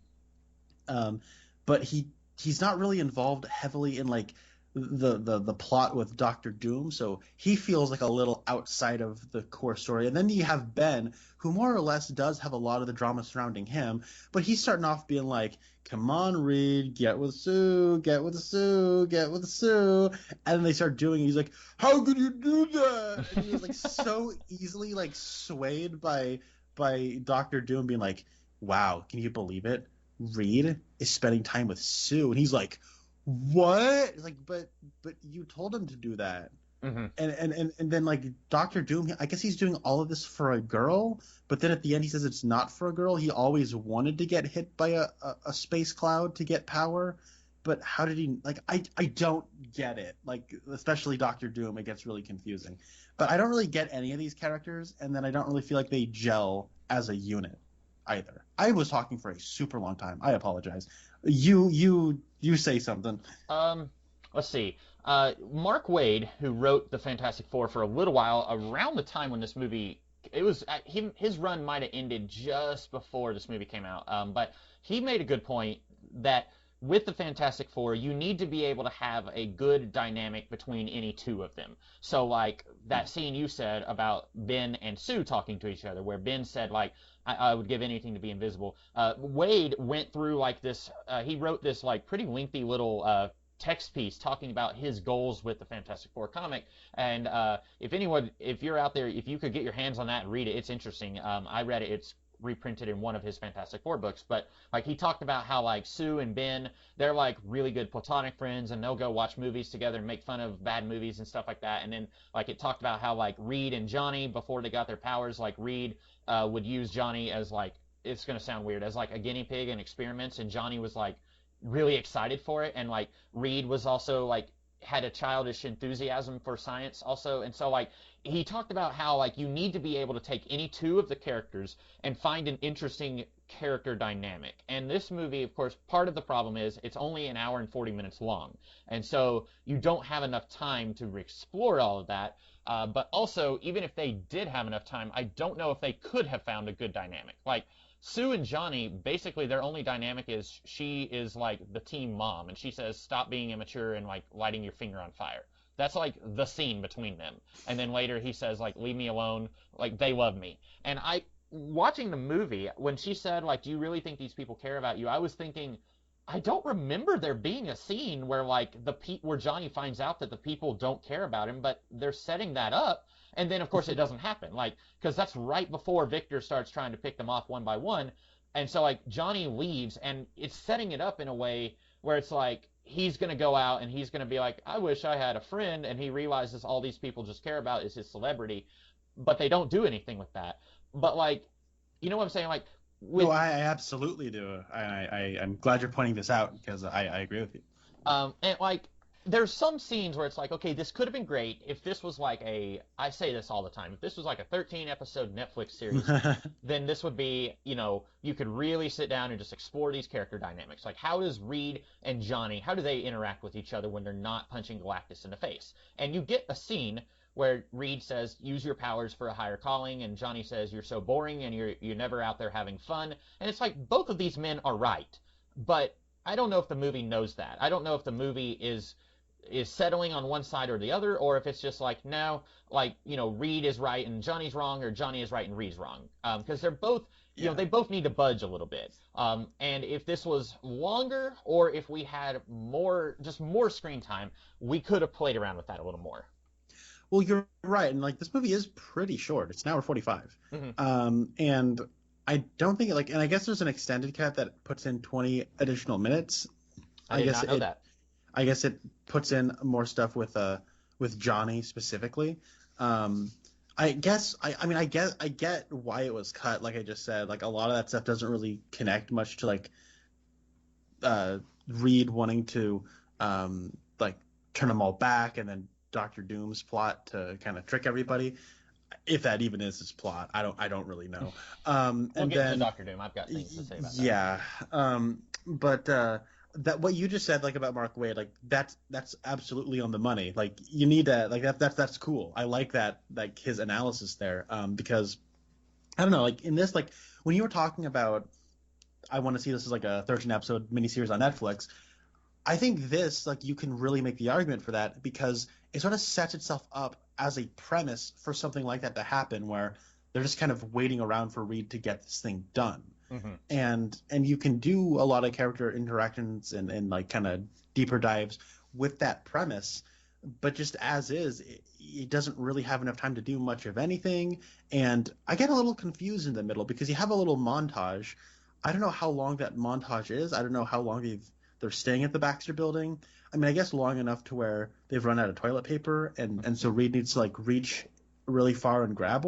But he's not really involved heavily in like the plot with Doctor Doom, so he feels like a little outside of the core story. And then you have Ben, who more or less does have a lot of the drama surrounding him, but he's starting off being like, come on, Reed, get with Sue, get with Sue, get with Sue. And then they start doing it. He's like, how could you do that? And he was like so easily like swayed by Doctor Doom being like, wow, can you believe it? Reed is spending time with Sue. And he's like, what? Like, but you told him to do that. And then like Doctor Doom, I guess he's doing all of this for a girl, but then at the end he says it's not for a girl. He always wanted to get hit by a space cloud to get power, but how did he, like, I don't get it. Like, especially Doctor Doom, it gets really confusing. But I don't really get any of these characters, and then I don't really feel like they gel as a unit either. I was talking for a super long time. I apologize. You say something. Let's see. Mark Waid, who wrote the Fantastic Four for a little while, around the time when this movie, his run might have ended just before this movie came out. But he made a good point that with the Fantastic Four, you need to be able to have a good dynamic between any two of them. So, like, that scene you said about Ben and Sue talking to each other, where Ben said, like, I would give anything to be invisible. Wade went through, like, this, he wrote this, like, pretty lengthy little text piece talking about his goals with the Fantastic Four comic. And if you're out there, if you could get your hands on that and read it, it's interesting. I read it. It's reprinted in one of his Fantastic Four books, but like he talked about how like Sue and Ben, they're like really good platonic friends, and they'll go watch movies together and make fun of bad movies and stuff like that. And then like it talked about how like Reed and Johnny, before they got their powers, like Reed would use Johnny as like, it's gonna sound weird, as like a guinea pig in experiments, and Johnny was like really excited for it, and like Reed was also like had a childish enthusiasm for science also. And so like he talked about how like you need to be able to take any two of the characters and find an interesting character dynamic. And this movie, of course, part of the problem is it's only an hour and 40 minutes long, and so you don't have enough time to explore all of that. But also, even if they did have enough time, I don't know if they could have found a good dynamic. Like Sue and Johnny, basically their only dynamic is she is like the team mom, and she says, stop being immature and like lighting your finger on fire. That's like the scene between them. And then later he says like, leave me alone, like they love me. And watching the movie, when she said like, do you really think these people care about you? I was thinking, I don't remember there being a scene where like where Johnny finds out that the people don't care about him, but they're setting that up. And then, of course, it doesn't happen, like, because that's right before Victor starts trying to pick them off one by one. And so, like, Johnny leaves, and it's setting it up in a way where it's like he's going to go out and he's going to be like, I wish I had a friend, and he realizes all these people just care about is his celebrity, but they don't do anything with that. But, like, you know what I'm saying? Like, no, I absolutely do. I'm glad you're pointing this out, because I agree with you. And, like, there's some scenes where it's like, okay, this could have been great if this was like I say this all the time, if this was like a 13-episode Netflix series, then this would be, you could really sit down and just explore these character dynamics. Like, how does Reed and Johnny, how do they interact with each other when they're not punching Galactus in the face? And you get a scene where Reed says, use your powers for a higher calling, and Johnny says, you're so boring and you're never out there having fun. And it's like, both of these men are right, but I don't know if the movie knows that. I don't know if the movie is settling on one side or the other, or if it's just like, no, like, Reed is right and Johnny's wrong, or Johnny is right and Reed's wrong. Because they're both, they both need to budge a little bit. And if this was longer, or if we had more screen time, we could have played around with that a little more. Well, you're right. And like, this movie is pretty short. It's an hour 45. Mm-hmm. And I don't think and I guess there's an extended cut that puts in 20 additional minutes. I did not know that. I guess it puts in more stuff with Johnny specifically. I guess I get why it was cut. Like I just said, like a lot of that stuff doesn't really connect much to like Reed wanting to like turn them all back, and then Doctor Doom's plot to kind of trick everybody. If that even is his plot, I don't really know. We'll get to Doctor Doom. I've got things to say about that. Yeah, but that what you just said, like about Mark Waid, like that's absolutely on the money. Like you need to like that's cool. I like that, like his analysis there, because I don't know, like in this, like when you were talking about, I want to see this as like a 13-episode miniseries on Netflix. I think this, like, you can really make the argument for that, because it sort of sets itself up as a premise for something like that to happen, where they're just kind of waiting around for Reed to get this thing done. Mm-hmm. And you can do a lot of character interactions and like kind of deeper dives with that premise, but just as is, it doesn't really have enough time to do much of anything. And I get a little confused in the middle, because you have a little montage. I don't know how long that montage is. I don't know how long they're staying at the Baxter Building. I mean, I guess long enough to where they've run out of toilet paper, and so Reed needs to like reach really far and grab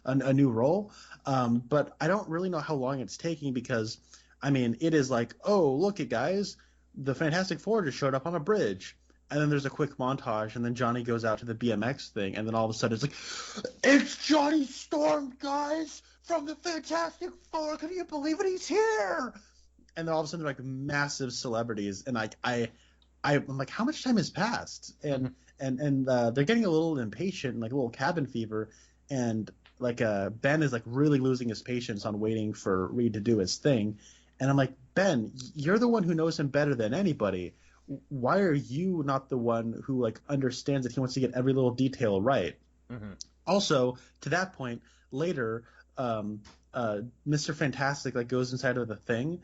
a new roll. But I don't really know how long it's taking, because I mean, it is like, oh, look it, guys, the Fantastic Four just showed up on a bridge, and then there's a quick montage, and then Johnny goes out to the BMX thing, and then all of a sudden it's like, it's Johnny Storm, guys, from the Fantastic Four. Can you believe it? He's here. And then all of a sudden they're like massive celebrities, and like I'm like, how much time has passed? And they're getting a little impatient, like a little cabin fever, and like Ben is like really losing his patience on waiting for Reed to do his thing. And I'm like, Ben, you're the one who knows him better than anybody. Why are you not the one who like understands that he wants to get every little detail right? Mm-hmm. Also, to that point, later, Mr. Fantastic like goes inside of the thing.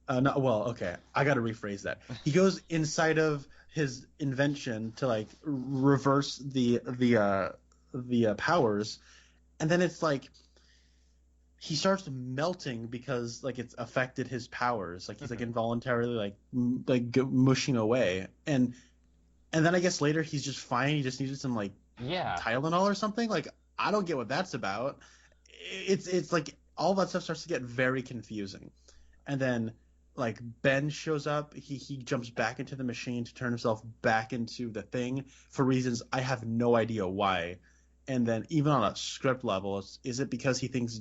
I got to rephrase that. He goes inside of his invention to like reverse the powers, and then it's like he starts melting because like it's affected his powers. Like he's like involuntarily mushing away, and then I guess later he's just fine. He just needed some like Tylenol or something. Like I don't get what that's about. It's like all that stuff starts to get very confusing, and then like Ben shows up. He jumps back into the machine to turn himself back into the Thing for reasons I have no idea why. And then even on a script level, is it because he thinks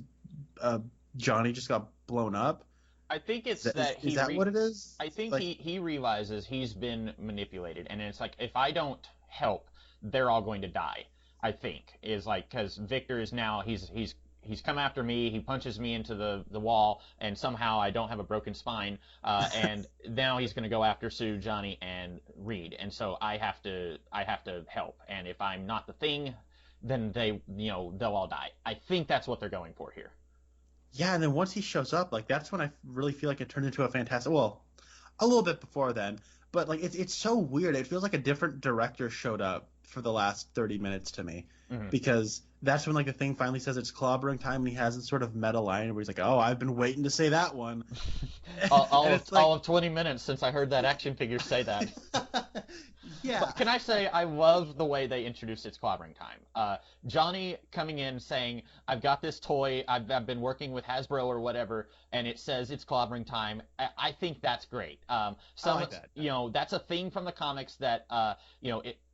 Johnny just got blown up? I think it's Is that what it is? I think like, he realizes he's been manipulated, and it's like, if I don't help, they're all going to die. I think is like, because Victor is now he's come after me. He punches me into the wall, and somehow I don't have a broken spine. And now he's going to go after Sue, Johnny, and Reed. And so I have to help. And if I'm not the Thing, then they'll all die. I think that's what they're going for here. Yeah, and then once he shows up, like that's when I really feel like it turned into a fantastic. Well, a little bit before then, but like it's so weird. It feels like a different director showed up for the last 30 minutes to me, because that's when like the Thing finally says it's clobbering time, and he has this sort of meta line where he's like, "Oh, I've been waiting to say that one." all of 20 minutes since I heard that action figure say that. Yeah. But can I say I love the way they introduced It's Clobbering Time. Johnny coming in saying, "I've got this toy. I've been working with Hasbro or whatever, and it says it's clobbering time." I think that's great. I like that. That's a thing from the comics that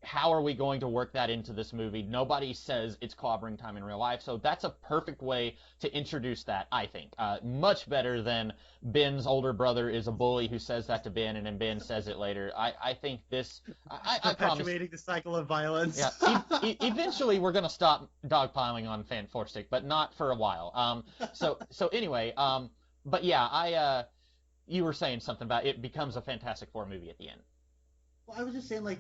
how are we going to work that into this movie? Nobody says it's clobbering time in real life, so that's a perfect way to introduce that, I think. Much better than Ben's older brother is a bully who says that to Ben, and then Ben says it later. I think this... I promise... Perpetuating the cycle of violence. Yeah, eventually we're going to stop dogpiling on Fan Four Stick, but not for a while. So anyway, but yeah, you were saying something about it becomes a Fantastic Four movie at the end. Well, I was just saying, like,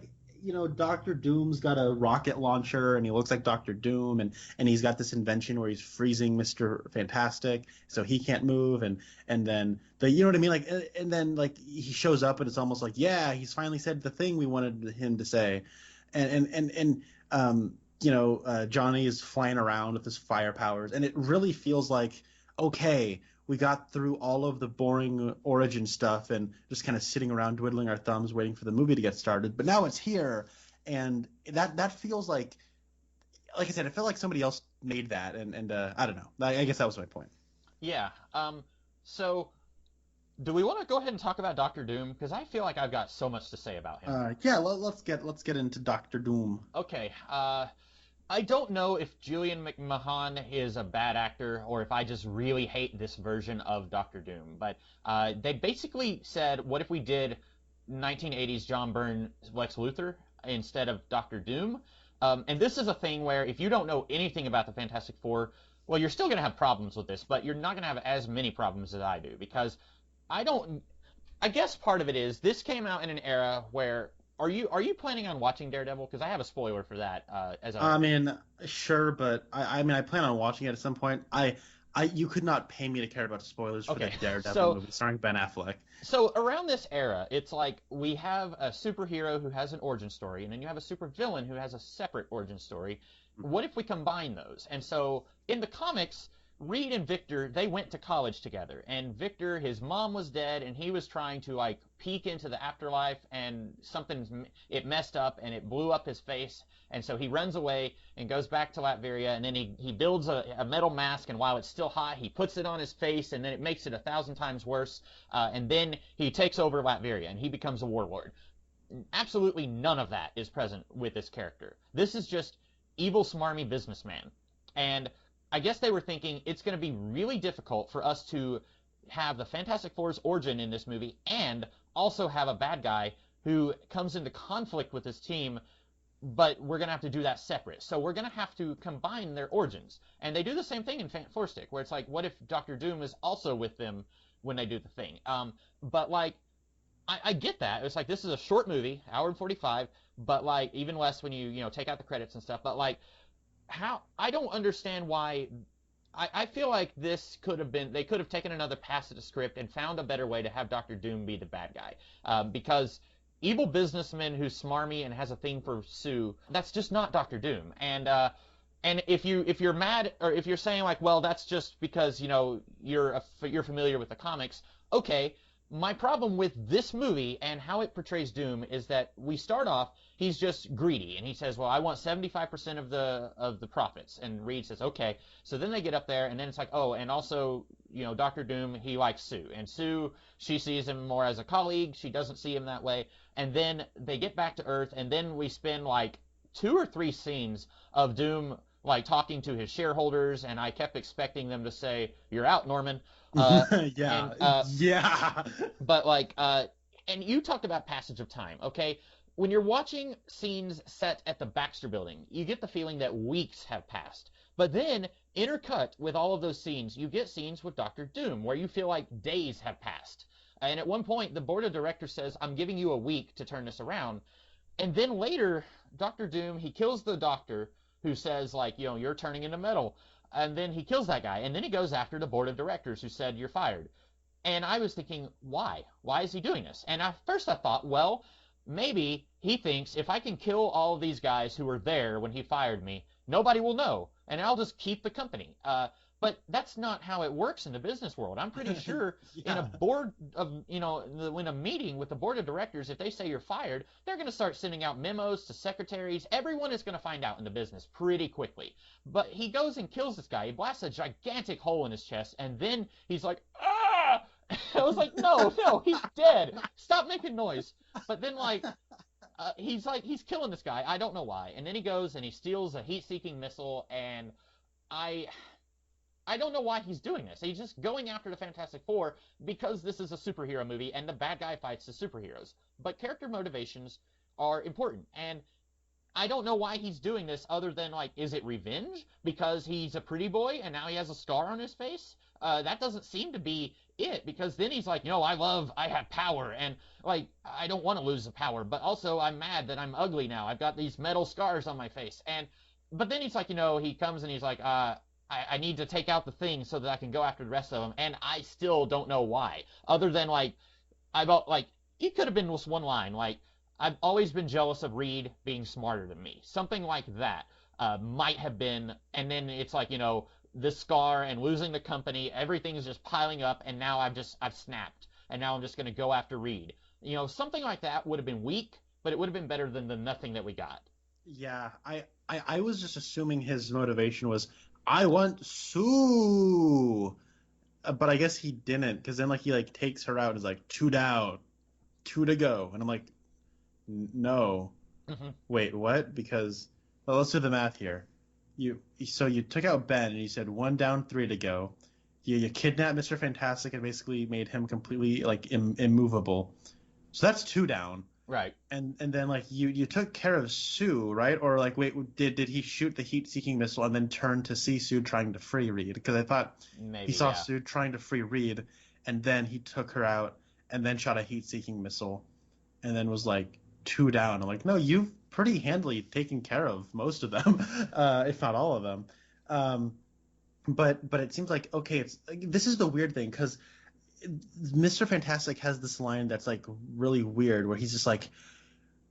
Doctor Doom's got a rocket launcher, and he looks like Doctor Doom, and he's got this invention where he's freezing Mr. Fantastic, so he can't move, and then you know what I mean, like, and then like he shows up, and it's almost like, yeah, he's finally said the thing we wanted him to say, and Johnny is flying around with his fire powers, and it really feels like, okay, we got through all of the boring origin stuff and just kind of sitting around twiddling our thumbs waiting for the movie to get started. But now it's here, and that feels like I said, it felt like somebody else made that, and I don't know. I guess that was my point. Yeah. So do we want to go ahead and talk about Doctor Doom? Because I feel like I've got so much to say about him. Yeah, let's get into Doctor Doom. Okay. I don't know if Julian McMahon is a bad actor or if I just really hate this version of Doctor Doom. But they basically said, what if we did 1980s John Byrne Lex Luthor instead of Doctor Doom? And this is a thing where if you don't know anything about the Fantastic Four, well, you're still going to have problems with this, but you're not going to have as many problems as I do, because I guess part of it is this came out in an era where... Are you planning on watching Daredevil? Because I have a spoiler for that. I mean, sure, but I plan on watching it at some point. You could not pay me to care about spoilers for that Daredevil movie starring Ben Affleck. So around this era, it's like we have a superhero who has an origin story, and then you have a supervillain who has a separate origin story. What if we combine those? And so in the comics, Reed and Victor, they went to college together, and Victor, his mom was dead, and he was trying to like peek into the afterlife, and it messed up, and it blew up his face, and so he runs away and goes back to Latveria, and then he builds a metal mask, and while it's still hot, he puts it on his face, and then it makes it 1,000 times worse, and then he takes over Latveria, and he becomes a warlord. Absolutely none of that is present with this character. This is just evil, smarmy businessman, and I guess they were thinking it's going to be really difficult for us to have the Fantastic Four's origin in this movie and also have a bad guy who comes into conflict with his team, but we're going to have to do that separate. So we're going to have to combine their origins. And they do the same thing in Four Stick, where it's like, what if Doctor Doom is also with them when they do the thing? But like, I get that. It's like, this is a short movie, hour and 45, but like, even less when you take out the credits and stuff, but like, I don't understand why. I feel like this could have been, they could have taken another pass at the script and found a better way to have Doctor Doom be the bad guy, because evil businessman who's smarmy and has a thing for Sue. That's just not Doctor Doom. And if you're mad, or if you're saying like, well, that's just because you're familiar with the comics, okay. My problem with this movie and how it portrays Doom is that we start off, he's just greedy, and he says, well, I want 75% of the profits. And Reed says, okay. So then they get up there, and then it's like, oh, and also, Dr. Doom, he likes Sue. And Sue, she sees him more as a colleague. She doesn't see him that way. And then they get back to Earth, and then we spend like 2 or 3 scenes of Doom like talking to his shareholders, and I kept expecting them to say, "You're out, Norman." Yeah. But and you talked about passage of time, okay? When you're watching scenes set at the Baxter Building, you get the feeling that weeks have passed. But then, intercut with all of those scenes, you get scenes with Doctor Doom, where you feel like days have passed. And at one point, the board of directors says, "I'm giving you a week to turn this around." And then later, Doctor Doom, he kills the doctor, who says, like, you're turning into metal. And then he kills that guy. And then he goes after the board of directors who said, you're fired. And I was thinking, why? Why is he doing this? And at first I thought, well, maybe he thinks if I can kill all of these guys who were there when he fired me, nobody will know. And I'll just keep the company. But that's not how it works in the business world. I'm pretty sure in a board of, in a meeting with the board of directors, if they say you're fired, they're going to start sending out memos to secretaries. Everyone is going to find out in the business pretty quickly. But he goes and kills this guy. He blasts a gigantic hole in his chest, and then he's like, ah! I was like, no, he's dead. Stop making noise. But then, he's killing this guy. I don't know why. And then he goes and he steals a heat-seeking missile, and I don't know why he's doing this. He's just going after the Fantastic Four because this is a superhero movie and the bad guy fights the superheroes. But character motivations are important. And I don't know why he's doing this other than, is it revenge? Because he's a pretty boy and now he has a scar on his face? That doesn't seem to be it, because then he's like, I have power, and, I don't want to lose the power, but also I'm mad that I'm ugly now. I've got these metal scars on my face. But then he's like, he comes and he's like, I need to take out the thing so that I can go after the rest of them, and I still don't know why. Other than, it could have been just one line, I've always been jealous of Reed being smarter than me. Something like that might have been, and then it's like, this scar and losing the company, everything's just piling up, and now I've snapped, and now I'm just going to go after Reed. Something like that would have been weak, but it would have been better than the nothing that we got. Yeah, I was just assuming his motivation was, I want Sue, but I guess he didn't, because then he takes her out and is like, 2 down, 2 to go, and I'm like, no, wait, what? Because let's do the math here. So you took out Ben and you said 1 down, 3 to go. You kidnapped Mr. Fantastic and basically made him completely immovable. So that's 2 down. Right. And then you took care of Sue, right? Or wait, did he shoot the heat-seeking missile and then turn to see Sue trying to free Reed? Because I thought maybe, he saw Sue trying to free Reed, and then he took her out and then shot a heat-seeking missile, and then was 2 down. I'm like, no, you've pretty handily taken care of most of them, if not all of them. But it seems like, okay, this is the weird thing, because Mr. Fantastic has this line that's really weird, where he's just like,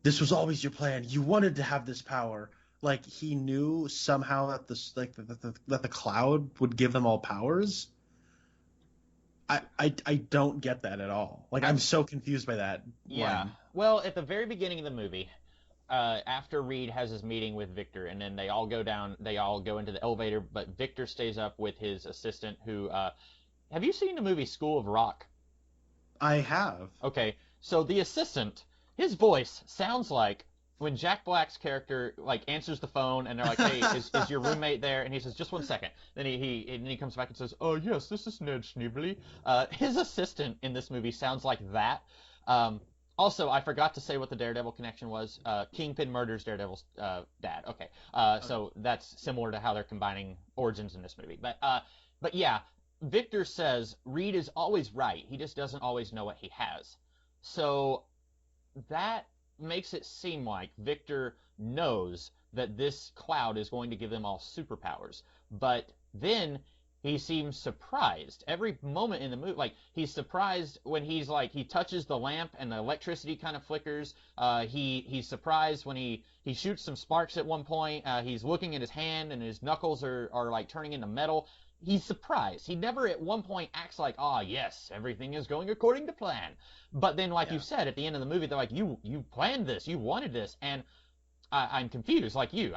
this was always your plan. You wanted to have this power. He knew somehow that that the cloud would give them all powers. I don't get that at all. I'm so confused by that Yeah. line. Well, at the very beginning of the movie, after Reed has his meeting with Victor, and then they all go into the elevator, but Victor stays up with his assistant who, have you seen the movie School of Rock? I have. Okay, so the assistant, his voice sounds like when Jack Black's character answers the phone and they're like, "Hey, is your roommate there?" And he says, "Just 1 second." Then he comes back and says, "Oh yes, this is Ned Schneebly." His assistant in this movie sounds like that. Also, I forgot to say what the Daredevil connection was. Kingpin murders Daredevil's dad. Okay, so that's similar to how they're combining origins in this movie. But yeah. Victor says Reed is always right. He just doesn't always know what he has. So that makes it seem like Victor knows that this cloud is going to give them all superpowers. But then he seems surprised every moment in the movie. Like, he's surprised when he's like, he touches the lamp and the electricity kind of flickers. He's surprised when he shoots some sparks at one point. He's looking at his hand and his knuckles are like turning into metal. He's surprised. He never at one point acts like, ah, yes, everything is going according to plan. But then, like you said, at the end of the movie, they're like, you planned this, you wanted this, and I'm confused, like you.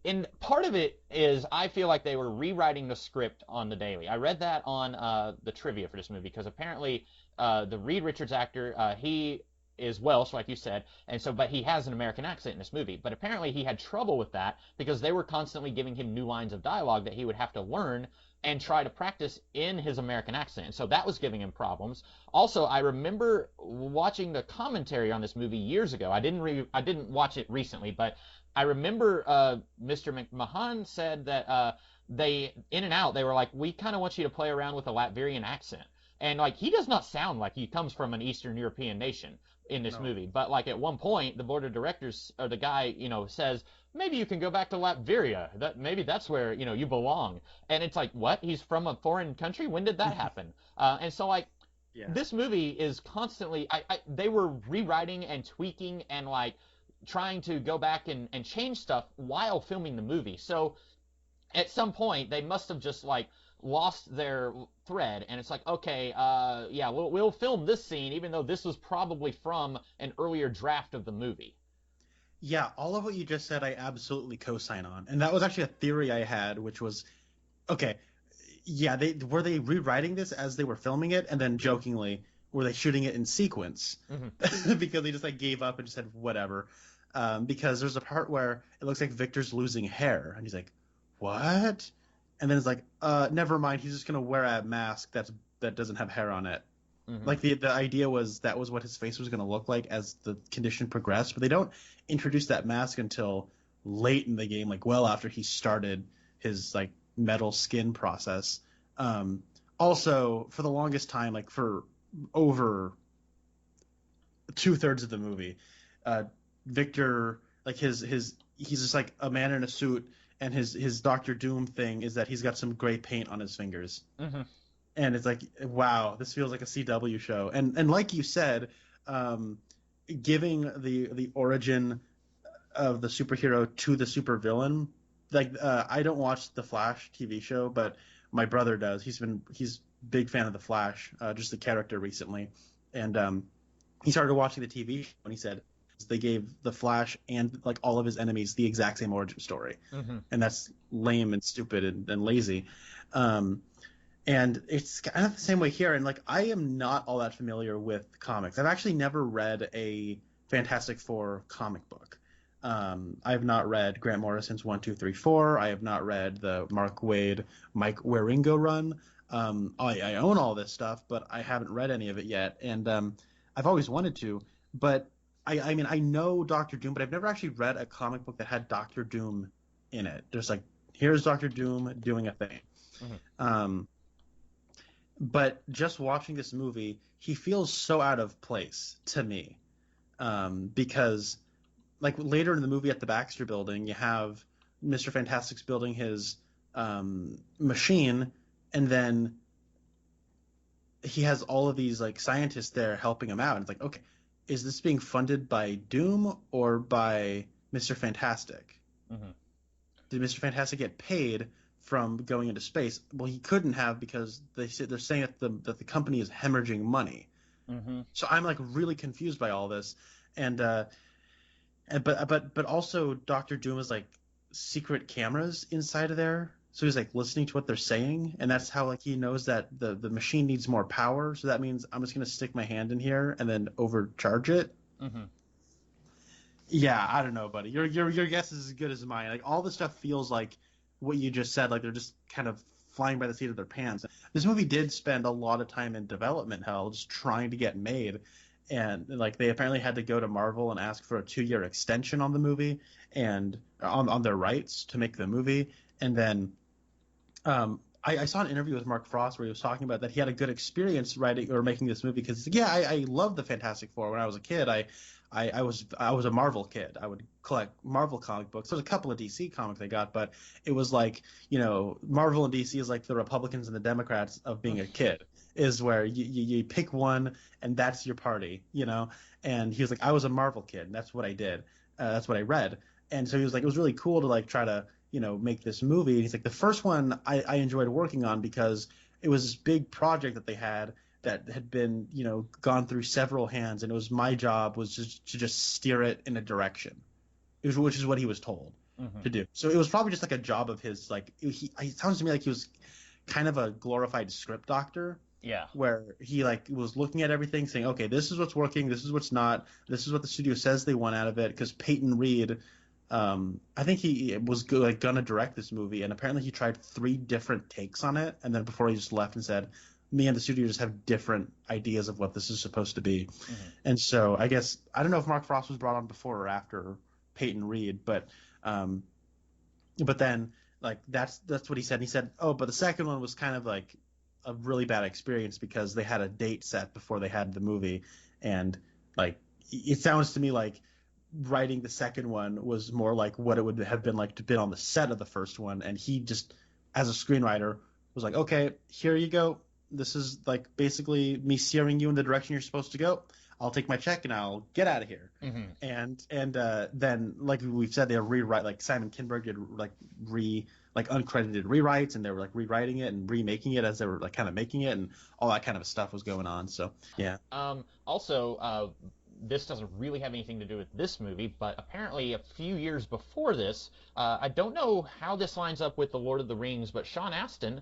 And part of it is I feel like they were rewriting the script on the daily. I read that on the trivia for this movie, because apparently the Reed Richards actor, he is Welsh, like you said, and so, but he has an American accent in this movie. But apparently he had trouble with that because they were constantly giving him new lines of dialogue that he would have to learn and try to practice in his American accent. So that was giving him problems. Also, I remember watching the commentary on this movie years ago. I didn't watch it recently, but I remember Mr. McMahon said that they, in and out, they were like, we kind of want you to play around with a Latvian accent. And, like, he does not sound like he comes from an Eastern European nation in this movie. But, like, at one point, the board of directors, or the guy, says, maybe you can go back to Latveria. Maybe that's where, you belong. And it's like, what? He's from a foreign country? When did that happen? And so, like, this movie is constantly, they were rewriting and tweaking and, like, trying to go back and change stuff while filming the movie. So, at some point, they must have just, like, lost their thread, and it's like, okay, we'll film this scene, even though this was probably from an earlier draft of the movie. Yeah, all of what you just said, I absolutely co-sign on, and that was actually a theory I had, which was, okay, yeah, were they rewriting this as they were filming it, and then jokingly, were they shooting it in sequence? Mm-hmm. Because they just like gave up and just said whatever. Because there's a part where it looks like Victor's losing hair, and he's like, what? And then it's like, never mind. He's just gonna wear a mask that doesn't have hair on it. Mm-hmm. Like the idea was that was what his face was gonna look like as the condition progressed, but they don't introduce that mask until late in the game, like well after he started his like metal skin process. Also, for the longest time, like for over 2/3 of the movie, Victor, like he's just like a man in a suit. And his Doctor Doom thing is that he's got some gray paint on his fingers. Mm-hmm. And it's like, wow, this feels like a CW show. And like you said, giving the origin of the superhero to the supervillain, like I don't watch the Flash TV show, but my brother does. He's a big fan of the Flash, just the character recently. And he started watching the TV show and he said, they gave the Flash and like all of his enemies the exact same origin story. Mm-hmm. And that's lame and stupid and lazy. And it's kind of the same way here. And like, I am not all that familiar with comics. I've actually never read a Fantastic Four comic book. I have not read Grant Morrison's 1, 2, 3, 4. I have not read the Mark Waid, Mike Wieringo run. I own all this stuff, but I haven't read any of it yet. And I've always wanted to, but I mean, I know Doctor Doom, but I've never actually read a comic book that had Doctor Doom in it. There's like, here's Doctor Doom doing a thing. Mm-hmm. But just watching this movie, he feels so out of place to me. Because like later in the movie at the Baxter Building, you have Mr. Fantastic's building his machine, and then he has all of these like scientists there helping him out. And it's like, okay, is this being funded by Doom or by Mr. Fantastic? Mm-hmm. Did Mr. Fantastic get paid from going into space? Well, he couldn't have, because they're saying that the company is hemorrhaging money. Mm-hmm. So I'm like really confused by all this, but also Doctor Doom is like secret cameras inside of there. So he's like listening to what they're saying, and that's how like he knows that the machine needs more power. So that means I'm just gonna stick my hand in here and then overcharge it. Mm-hmm. Yeah, I don't know, buddy. Your guess is as good as mine. Like all this stuff feels like what you just said. Like they're just kind of flying by the seat of their pants. This movie did spend a lot of time in development hell, just trying to get made. And like they apparently had to go to Marvel and ask for a 2-year extension on the movie and on their rights to make the movie. And then I saw an interview with Mark Frost where he was talking about that he had a good experience writing or making this movie because I love the Fantastic Four. When I was a kid, I I was a Marvel kid. I would collect Marvel comic books. There's a couple of DC comics I got, but it was like, Marvel and DC is like the Republicans and the Democrats of being a kid, is where you pick one and that's your party, And he was like, I was a Marvel kid, and that's what I did. That's what I read. And so he was like, it was really cool to like try to, make this movie. And he's like, the first one I enjoyed working on because it was this big project that they had that had been, gone through several hands, and it was my job was just steer it in a direction, which is what he was told to do. So it was probably just like a job of his. Like it sounds to me like he was kind of a glorified script doctor. Yeah. Where he like was looking at everything, saying, okay, this is what's working, this is what's not, this is what the studio says they want out of it. Because Peyton Reed, I think he was gonna direct this movie, and apparently he tried 3 different takes on it, and then before he just left and said, me and the studio just have different ideas of what this is supposed to be. And so I guess I don't know if Mark Frost was brought on before or after Peyton Reed, but then like that's what he said. He said, oh, but the second one was kind of like a really bad experience because they had a date set before they had the movie, and like it sounds to me like writing the second one was more like what it would have been like to be on the set of the first one, and he just as a screenwriter was like, okay, here you go. This is like basically me steering you in the direction you're supposed to go. I'll take my check and I'll get out of here. And then like we've said, they rewrite, like Simon Kinberg did like uncredited rewrites, and they were like rewriting it and remaking it as they were like kind of making it, and all that kind of stuff was going on. So yeah. Also, this doesn't really have anything to do with this movie, but apparently a few years before this, I don't know how this lines up with The Lord of the Rings, but Sean Astin,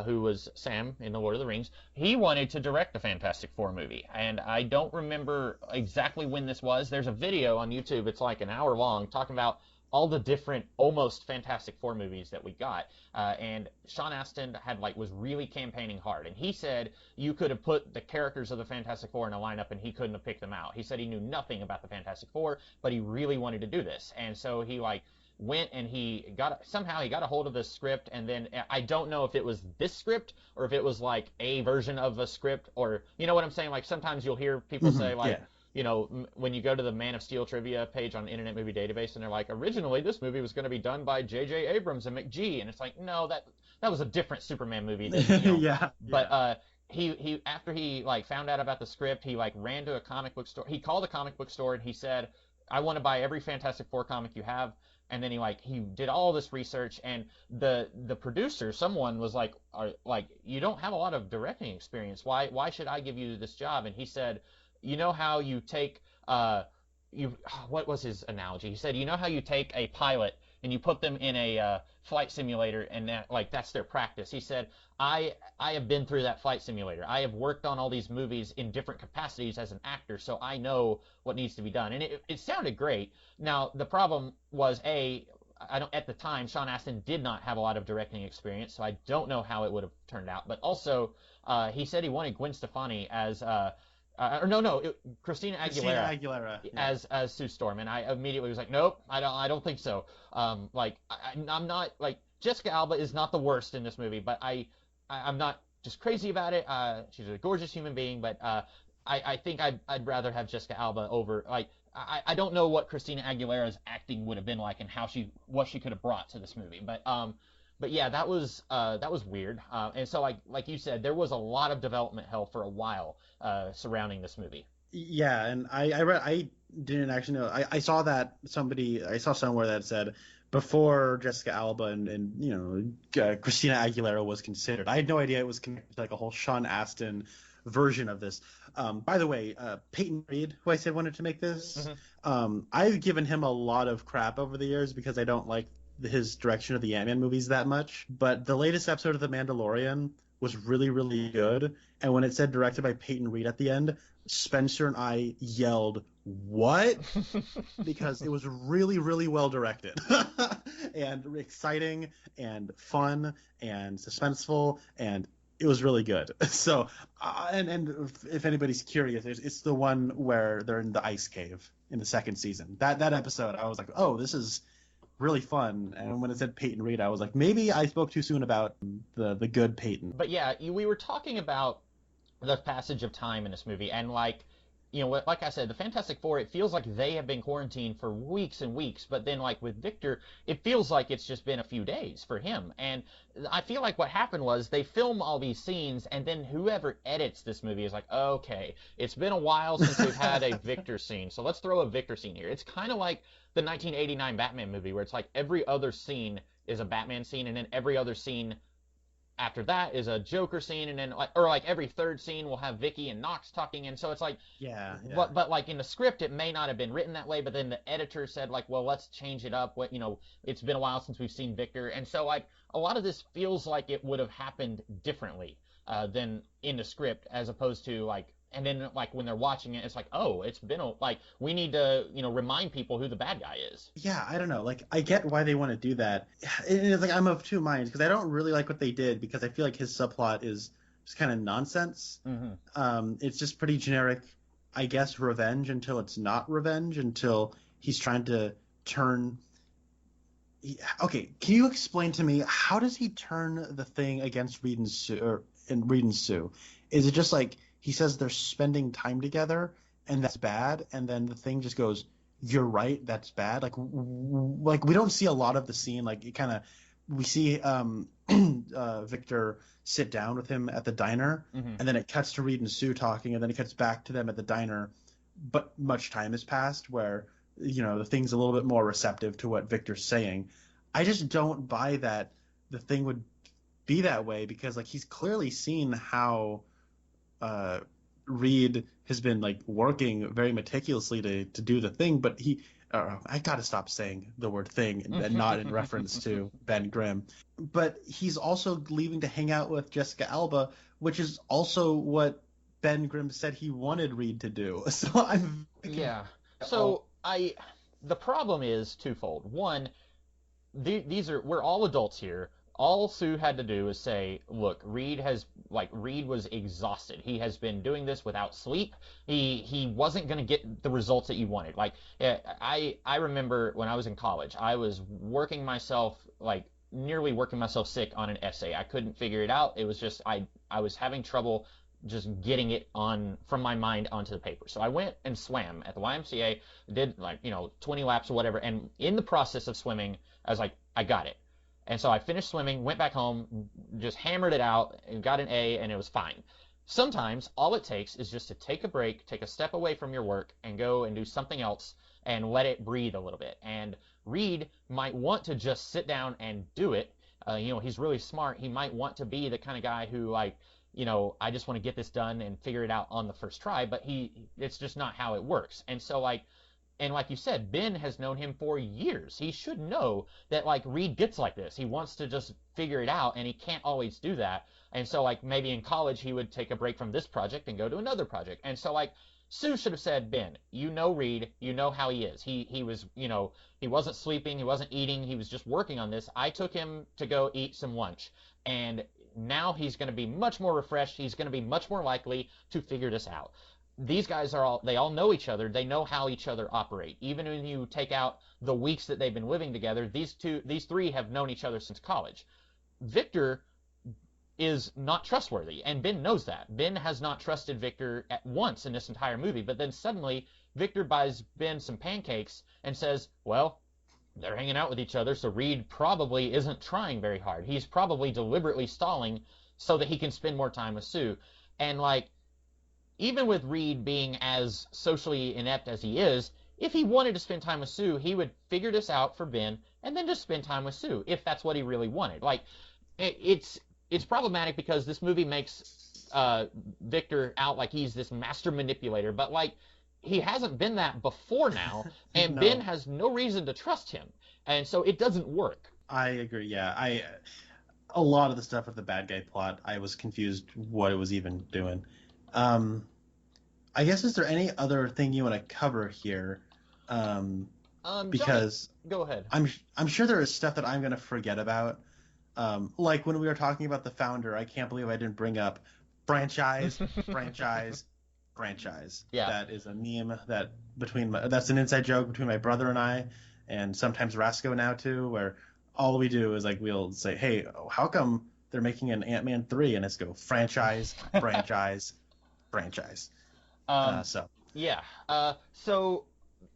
who was Sam in The Lord of the Rings, he wanted to direct the Fantastic Four movie, and I don't remember exactly when this was. There's a video on YouTube, it's like an hour long, talking about all the different almost Fantastic Four movies that we got, and Sean Astin was really campaigning hard, and he said you could have put the characters of the Fantastic Four in a lineup and he couldn't have picked them out. He said he knew nothing about the Fantastic Four, but he really wanted to do this, and so he went and he got a hold of this script, and then I don't know if it was this script or if it was like a version of a script, or you know what I'm saying, like sometimes you'll hear people say like, when you go to the Man of Steel trivia page on Internet Movie Database, and they're like, originally this movie was going to be done by J.J. Abrams and McG, and it's like, no, that was a different Superman movie. But he after he found out about the script, he ran to a comic book store. He called a comic book store and he said, I want to buy every Fantastic Four comic you have. And then he did all this research, and the producer, someone was like, you don't have a lot of directing experience. Why should I give you this job? And he said, you know how you take what was his analogy? He said, you know how you take a pilot and you put them in a flight simulator, and that's their practice. He said, I have been through that flight simulator. I have worked on all these movies in different capacities as an actor, so I know what needs to be done. And it sounded great. Now, the problem was, at the time, Sean Astin did not have a lot of directing experience, so I don't know how it would have turned out. But also, he said he wanted Gwen Stefani as Christina Aguilera as Sue Storm, and I immediately was like, nope, I don't think so. I'm not Jessica Alba is not the worst in this movie, but I'm not just crazy about it. She's a gorgeous human being, but I think I'd rather have Jessica Alba over I don't know what Christina Aguilera's acting would have been like and what she could have brought to this movie, but yeah, that was weird. And so like you said, there was a lot of development hell for a while surrounding this movie. Yeah, and I didn't actually know. I saw somewhere that said before Jessica Alba and Christina Aguilera was considered. I had no idea it was connected to a whole Sean Astin version of this. By the way, Peyton Reed, who I said wanted to make this, I've given him a lot of crap over the years because I don't like his direction of the Ant-Man movies that much, but the latest episode of The Mandalorian was really, really good, and when it said directed by Peyton Reed at the end, Spencer and I yelled, what? Because it was really, really well directed and exciting and fun and suspenseful, and it was really good. So, and if anybody's curious, it's the one where they're in the ice cave in the second season. That episode, I was like, oh, this is really fun. And when it said Peyton Reed, I was like, maybe I spoke too soon about the good Peyton. But yeah, we were talking about the passage of time in this movie, and like I said, the Fantastic Four, it feels like they have been quarantined for weeks and weeks, but then like with Victor, it feels like it's just been a few days for him. And I feel like what happened was they film all these scenes, and then whoever edits this movie is like, okay, it's been a while since we've had a Victor scene, so let's throw a Victor scene here. It's kind of like the 1989 Batman movie, where it's like every other scene is a Batman scene, and then every other scene after that is a Joker scene, and then like every third scene will have Vicky and Knox talking, and so it's like, yeah. But like in the script it may not have been written that way, but then the editor said like, well, let's change it up. It's been a while since we've seen Victor, and so like a lot of this feels like it would have happened differently than in the script, as opposed to like. And then, like, when they're watching it, it's like, oh, it's been we need to, remind people who the bad guy is. Yeah, I don't know. Like, I get why they want to do that. It's like I'm of two minds, because I don't really like what they did, because I feel like his subplot is just kind of nonsense. Mm-hmm. It's just pretty generic, I guess, revenge until it's not revenge, until he's trying to turn. Okay, can you explain to me, how does he turn the thing against Reed and Sue? Is it just like he says they're spending time together and that's bad, and then the thing just goes, you're right, that's bad? Like we don't see a lot of the scene. Like, it kind of, we see Victor sit down with him at the diner, mm-hmm. and then it cuts to Reed and Sue talking, and then it cuts back to them at the diner, but much time has passed where the thing's a little bit more receptive to what Victor's saying. I just don't buy that the thing would be that way, because like he's clearly seen how Reed has been like working very meticulously to do the thing, but I gotta stop saying the word thing and not in reference to Ben Grimm, but he's also leaving to hang out with Jessica Alba, which is also what Ben Grimm said he wanted Reed to do. So I'm so the problem is twofold. One, we're all adults here. All Sue had to do is say, look, Reed was exhausted. He has been doing this without sleep. He wasn't going to get the results that you wanted. Like, I remember when I was in college, I was nearly working myself sick on an essay. I couldn't figure it out. It was just, I was having trouble just getting it from my mind onto the paper. So I went and swam at the YMCA, did 20 laps or whatever, and in the process of swimming, I was like, I got it. And so I finished swimming, went back home, just hammered it out, and got an A, and it was fine. Sometimes all it takes is just to take a break, take a step away from your work, and go and do something else, and let it breathe a little bit. And Reed might want to just sit down and do it. He's really smart. He might want to be the kind of guy who, I just want to get this done and figure it out on the first try, but it's just not how it works. And so, and like you said, Ben has known him for years. He should know that, Reed gets like this. He wants to just figure it out, and he can't always do that. And so, maybe in college he would take a break from this project and go to another project. And so, Sue should have said, Ben, Reed, how he is. He was, he wasn't sleeping, he wasn't eating, he was just working on this. I took him to go eat some lunch, and now he's going to be much more refreshed. He's going to be much more likely to figure this out. These guys they all know each other. They know how each other operate. Even when you take out the weeks that they've been living together, these three have known each other since college. Victor is not trustworthy, and Ben knows that. Ben has not trusted Victor at once in this entire movie, but then suddenly Victor buys Ben some pancakes and says, well, they're hanging out with each other, so Reed probably isn't trying very hard. He's probably deliberately stalling so that he can spend more time with Sue. And even with Reed being as socially inept as he is, if he wanted to spend time with Sue, he would figure this out for Ben and then just spend time with Sue, if that's what he really wanted. It's problematic because this movie makes Victor out like he's this master manipulator, but he hasn't been that before now, and No. Ben has no reason to trust him, and so it doesn't work. I agree. Yeah, a lot of the stuff with the bad guy plot, I was confused what it was even doing. I guess, is there any other thing you want to cover here? Because Johnny, go ahead. I'm sure there is stuff that I'm going to forget about. Like when we were talking about the founder, I can't believe I didn't bring up franchise, franchise, franchise. Yeah. That is a meme that's an inside joke between my brother and I, and sometimes Rasco now too, where all we do is we'll say, hey, how come they're making an Ant-Man 3? And it's go franchise, franchise, franchise. So Yeah.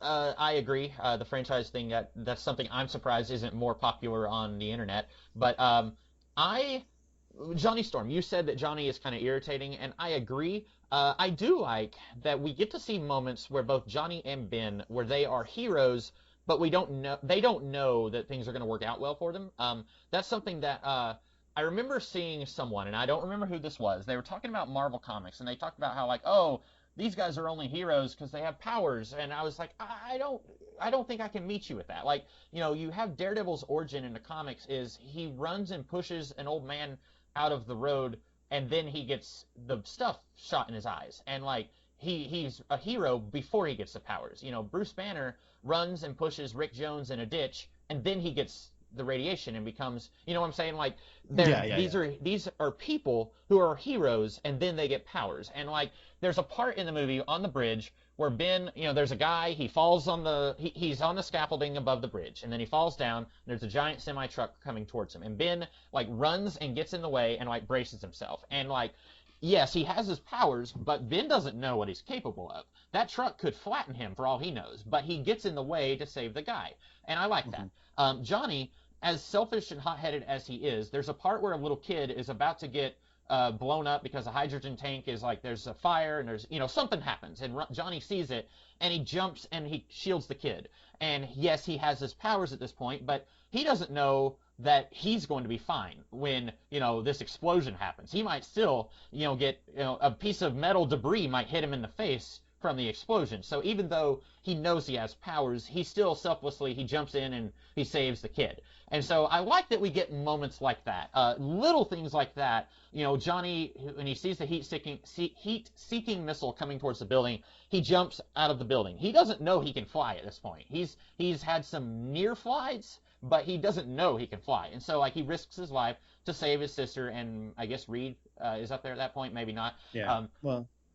I agree. The franchise thing, that's something I'm surprised isn't more popular on the internet. But I Johnny Storm, you said that Johnny is kind of irritating, and I agree. I do like that we get to see moments where both Johnny and Ben, where they are heroes, but they don't know that things are going to work out well for them. That's something that I remember seeing someone, and I don't remember who this was. They were talking about Marvel Comics, and they talked about how like, oh, these guys are only heroes because they have powers, and I was like, I don't think I can meet you with that. Like, you have Daredevil's origin in the comics is he runs and pushes an old man out of the road, and then he gets the stuff shot in his eyes, and like he's a hero before he gets the powers. Bruce Banner runs and pushes Rick Jones in a ditch, and then he gets the radiation and becomes, what I'm saying? Like, these are people who are heroes, and then they get powers. And like, there's a part in the movie on the bridge where Ben, there's a guy, he falls on he's on the scaffolding above the bridge, and then he falls down, and there's a giant semi-truck coming towards him, and Ben, like, runs and gets in the way and, like, braces himself. And, like, yes, he has his powers, but Ben doesn't know what he's capable of. That truck could flatten him for all he knows, but he gets in the way to save the guy. And I like that. Johnny, as selfish and hot-headed as he is, there's a part where a little kid is about to get blown up because a hydrogen tank is like, there's a fire and there's, something happens, and Johnny sees it, and he jumps and he shields the kid. And yes, he has his powers at this point, but he doesn't know that he's going to be fine when, this explosion happens. He might still, get, a piece of metal debris might hit him in the face from the explosion. So even though he knows he has powers, he still selflessly, he jumps in and he saves the kid. And so I like that we get moments like that, little things like that. Johnny, when he sees the heat-seeking missile coming towards the building, he jumps out of the building. He doesn't know he can fly at this point. He's had some near flights, but he doesn't know he can fly. And so, like, he risks his life to save his sister, and I guess Reed is up there at that point, maybe not. Yeah.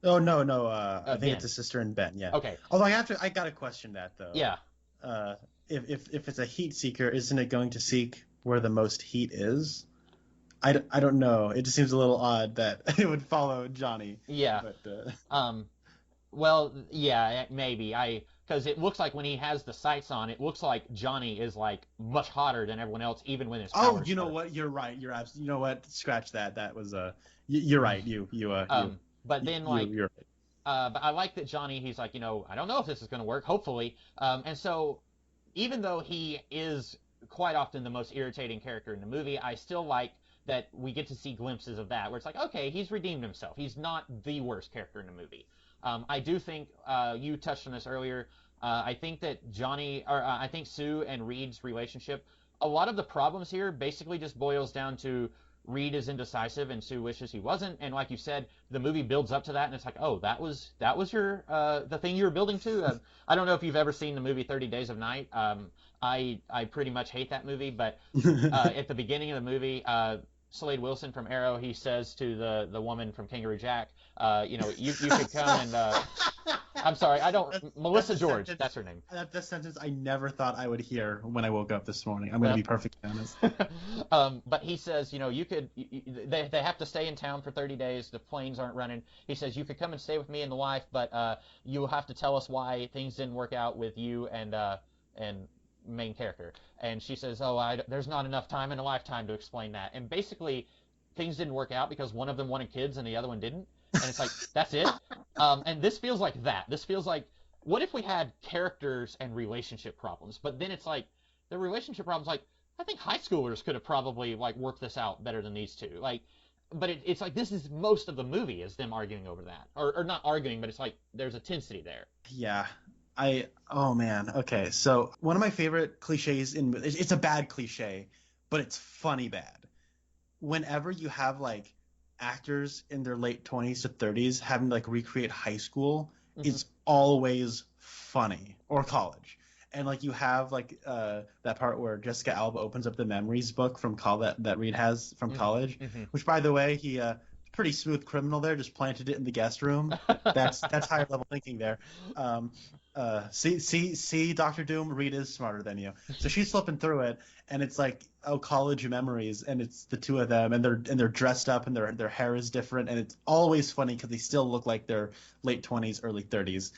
Oh, no. I think Ben. it's his sister and Ben, yeah. Okay. Although I gotta question that, though. Yeah. If it's a heat seeker, isn't it going to seek where the most heat is? I don't know. It just seems a little odd that it would follow Johnny. Yeah. But, well, yeah, maybe. Because it looks like when he has the sights on, it looks like Johnny is like much hotter than everyone else, even when his powers. Oh, you know what? You're right. You're absolutely. You know what? Scratch that. That was You're right. But then like. You're right. But I like that Johnny. He's like, I don't know if this is going to work. Hopefully. And so, even though he is quite often the most irritating character in the movie, I still like that we get to see glimpses of that, where it's like, okay, he's redeemed himself. He's not the worst character in the movie. I do think you touched on this earlier. I think that I think Sue and Reed's relationship, a lot of the problems here basically just boils down to Reed is indecisive and Sue wishes he wasn't. And like you said, the movie builds up to that, and it's like, oh, that was your the thing you were building to. I don't know if you've ever seen the movie 30 Days of Night. I pretty much hate that movie, but at the beginning of the movie, Slade Wilson from Arrow, he says to the woman from Kangaroo Jack, you could come and I'm sorry, Melissa George, that's her name. That's the sentence I never thought I would hear when I woke up this morning. I'm going to be perfectly honest. But he says, they have to stay in town for 30 days. The planes aren't running. He says, you could come and stay with me and the wife, but you'll have to tell us why things didn't work out with you and main character. And she says, there's not enough time in a lifetime to explain that. And basically, things didn't work out because one of them wanted kids and the other one didn't. And it's like, that's it. And this feels like that. This feels like, what if we had characters and relationship problems? But then it's like, the relationship problems, like, I think high schoolers could have probably, like, worked this out better than these two. Like, but it's like, this is most of the movie is them arguing over that. Or not arguing, but it's like, there's a tensity there. Yeah. Oh man. Okay. So one of my favorite cliches it's a bad cliche, but it's funny bad. Whenever you have like actors in their late 20s to 30s having to like recreate high school, it's always funny, or college. And like you have like that part where Jessica Alba opens up the memories book from that Reed has from college, which by the way, he pretty smooth criminal there, just planted it in the guest room. That's higher level thinking there. See, Doctor Doom, Reed is smarter than you. So she's flipping through it, and it's like, oh, college memories, and it's the two of them, and they're dressed up, and their hair is different, and it's always funny because they still look like they're late 20s, early 30s.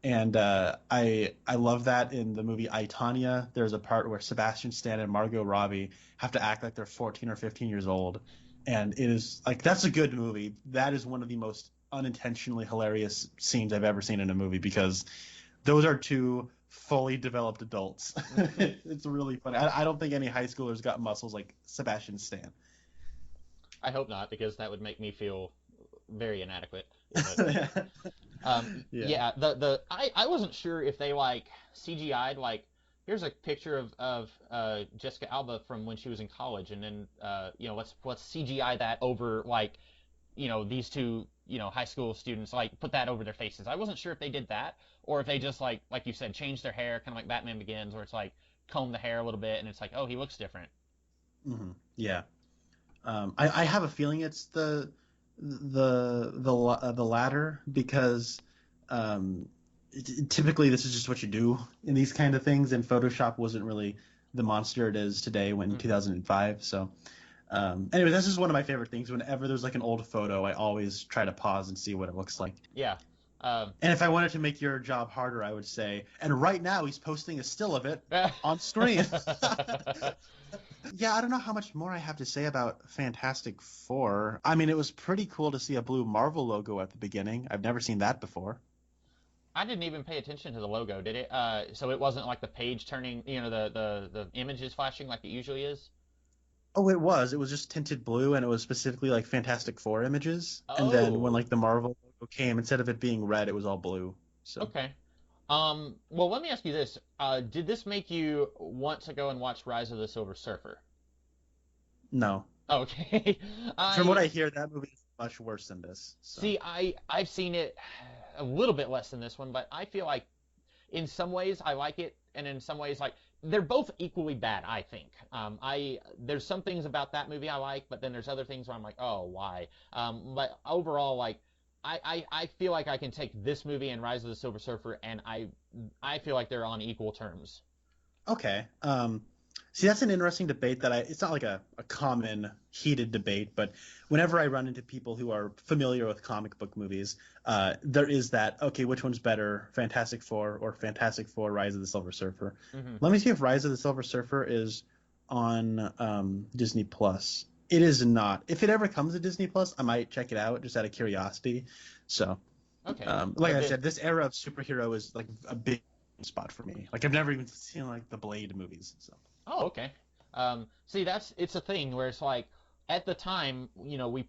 And I love that in the movie I, Tonya. There's a part where Sebastian Stan and Margot Robbie have to act like they're 14 or 15 years old, and it is like, that's a good movie. That is one of the most unintentionally hilarious scenes I've ever seen in a movie, because those are two fully developed adults. It's really funny. I don't think any high schoolers got muscles like Sebastian Stan. I hope not, because that would make me feel very inadequate. But, yeah. I wasn't sure if they like CGI'd, like, here's a picture of Jessica Alba from when she was in college, and then let's CGI that over, like, these two high school students, like, put that over their faces. I wasn't sure if they did that, or if they just like you said, changed their hair, kind of like Batman Begins, where it's like comb the hair a little bit, and it's like, oh, he looks different. Yeah. I have a feeling it's the latter, because typically this is just what you do in these kind of things, and Photoshop wasn't really the monster it is today when 2005. So anyway, this is one of my favorite things. Whenever there's like an old photo, I always try to pause and see what it looks like. Yeah. And if I wanted to make your job harder, I would say, and right now he's posting a still of it on screen. Yeah, I don't know how much more I have to say about Fantastic Four. I mean, it was pretty cool to see a blue Marvel logo at the beginning. I've never seen that before. I didn't even pay attention to the logo, did it? So it wasn't like the page turning, the images flashing like it usually is? Oh, it was. It was just tinted blue, and it was specifically like Fantastic Four images. Oh. And then when like the Marvel logo came, instead of it being red, it was all blue. So. Okay. Well, let me ask you this. Did this make you want to go and watch Rise of the Silver Surfer? No. Okay. From what I hear, that movie is much worse than this. So. See, I've seen it a little bit less than this one, but I feel like in some ways I like it, and in some ways, like, they're both equally bad, I think. There's some things about that movie I like, but then there's other things where I'm like, oh, why? But overall, like, I feel like I can take this movie and Rise of the Silver Surfer, and I feel like they're on equal terms. Okay. See, that's an interesting debate that it's not like a common heated debate, but whenever I run into people who are familiar with comic book movies, there is that, okay, which one's better, Fantastic Four or Fantastic Four Rise of the Silver Surfer? Let me see if Rise of the Silver Surfer is on Disney Plus. It is not. If it ever comes to Disney Plus, I might check it out just out of curiosity. So, okay. Like I said, this era of superhero is like a big spot for me. Like, I've never even seen like the Blade movies. So. Oh, okay. See, it's a thing where it's like, at the time, we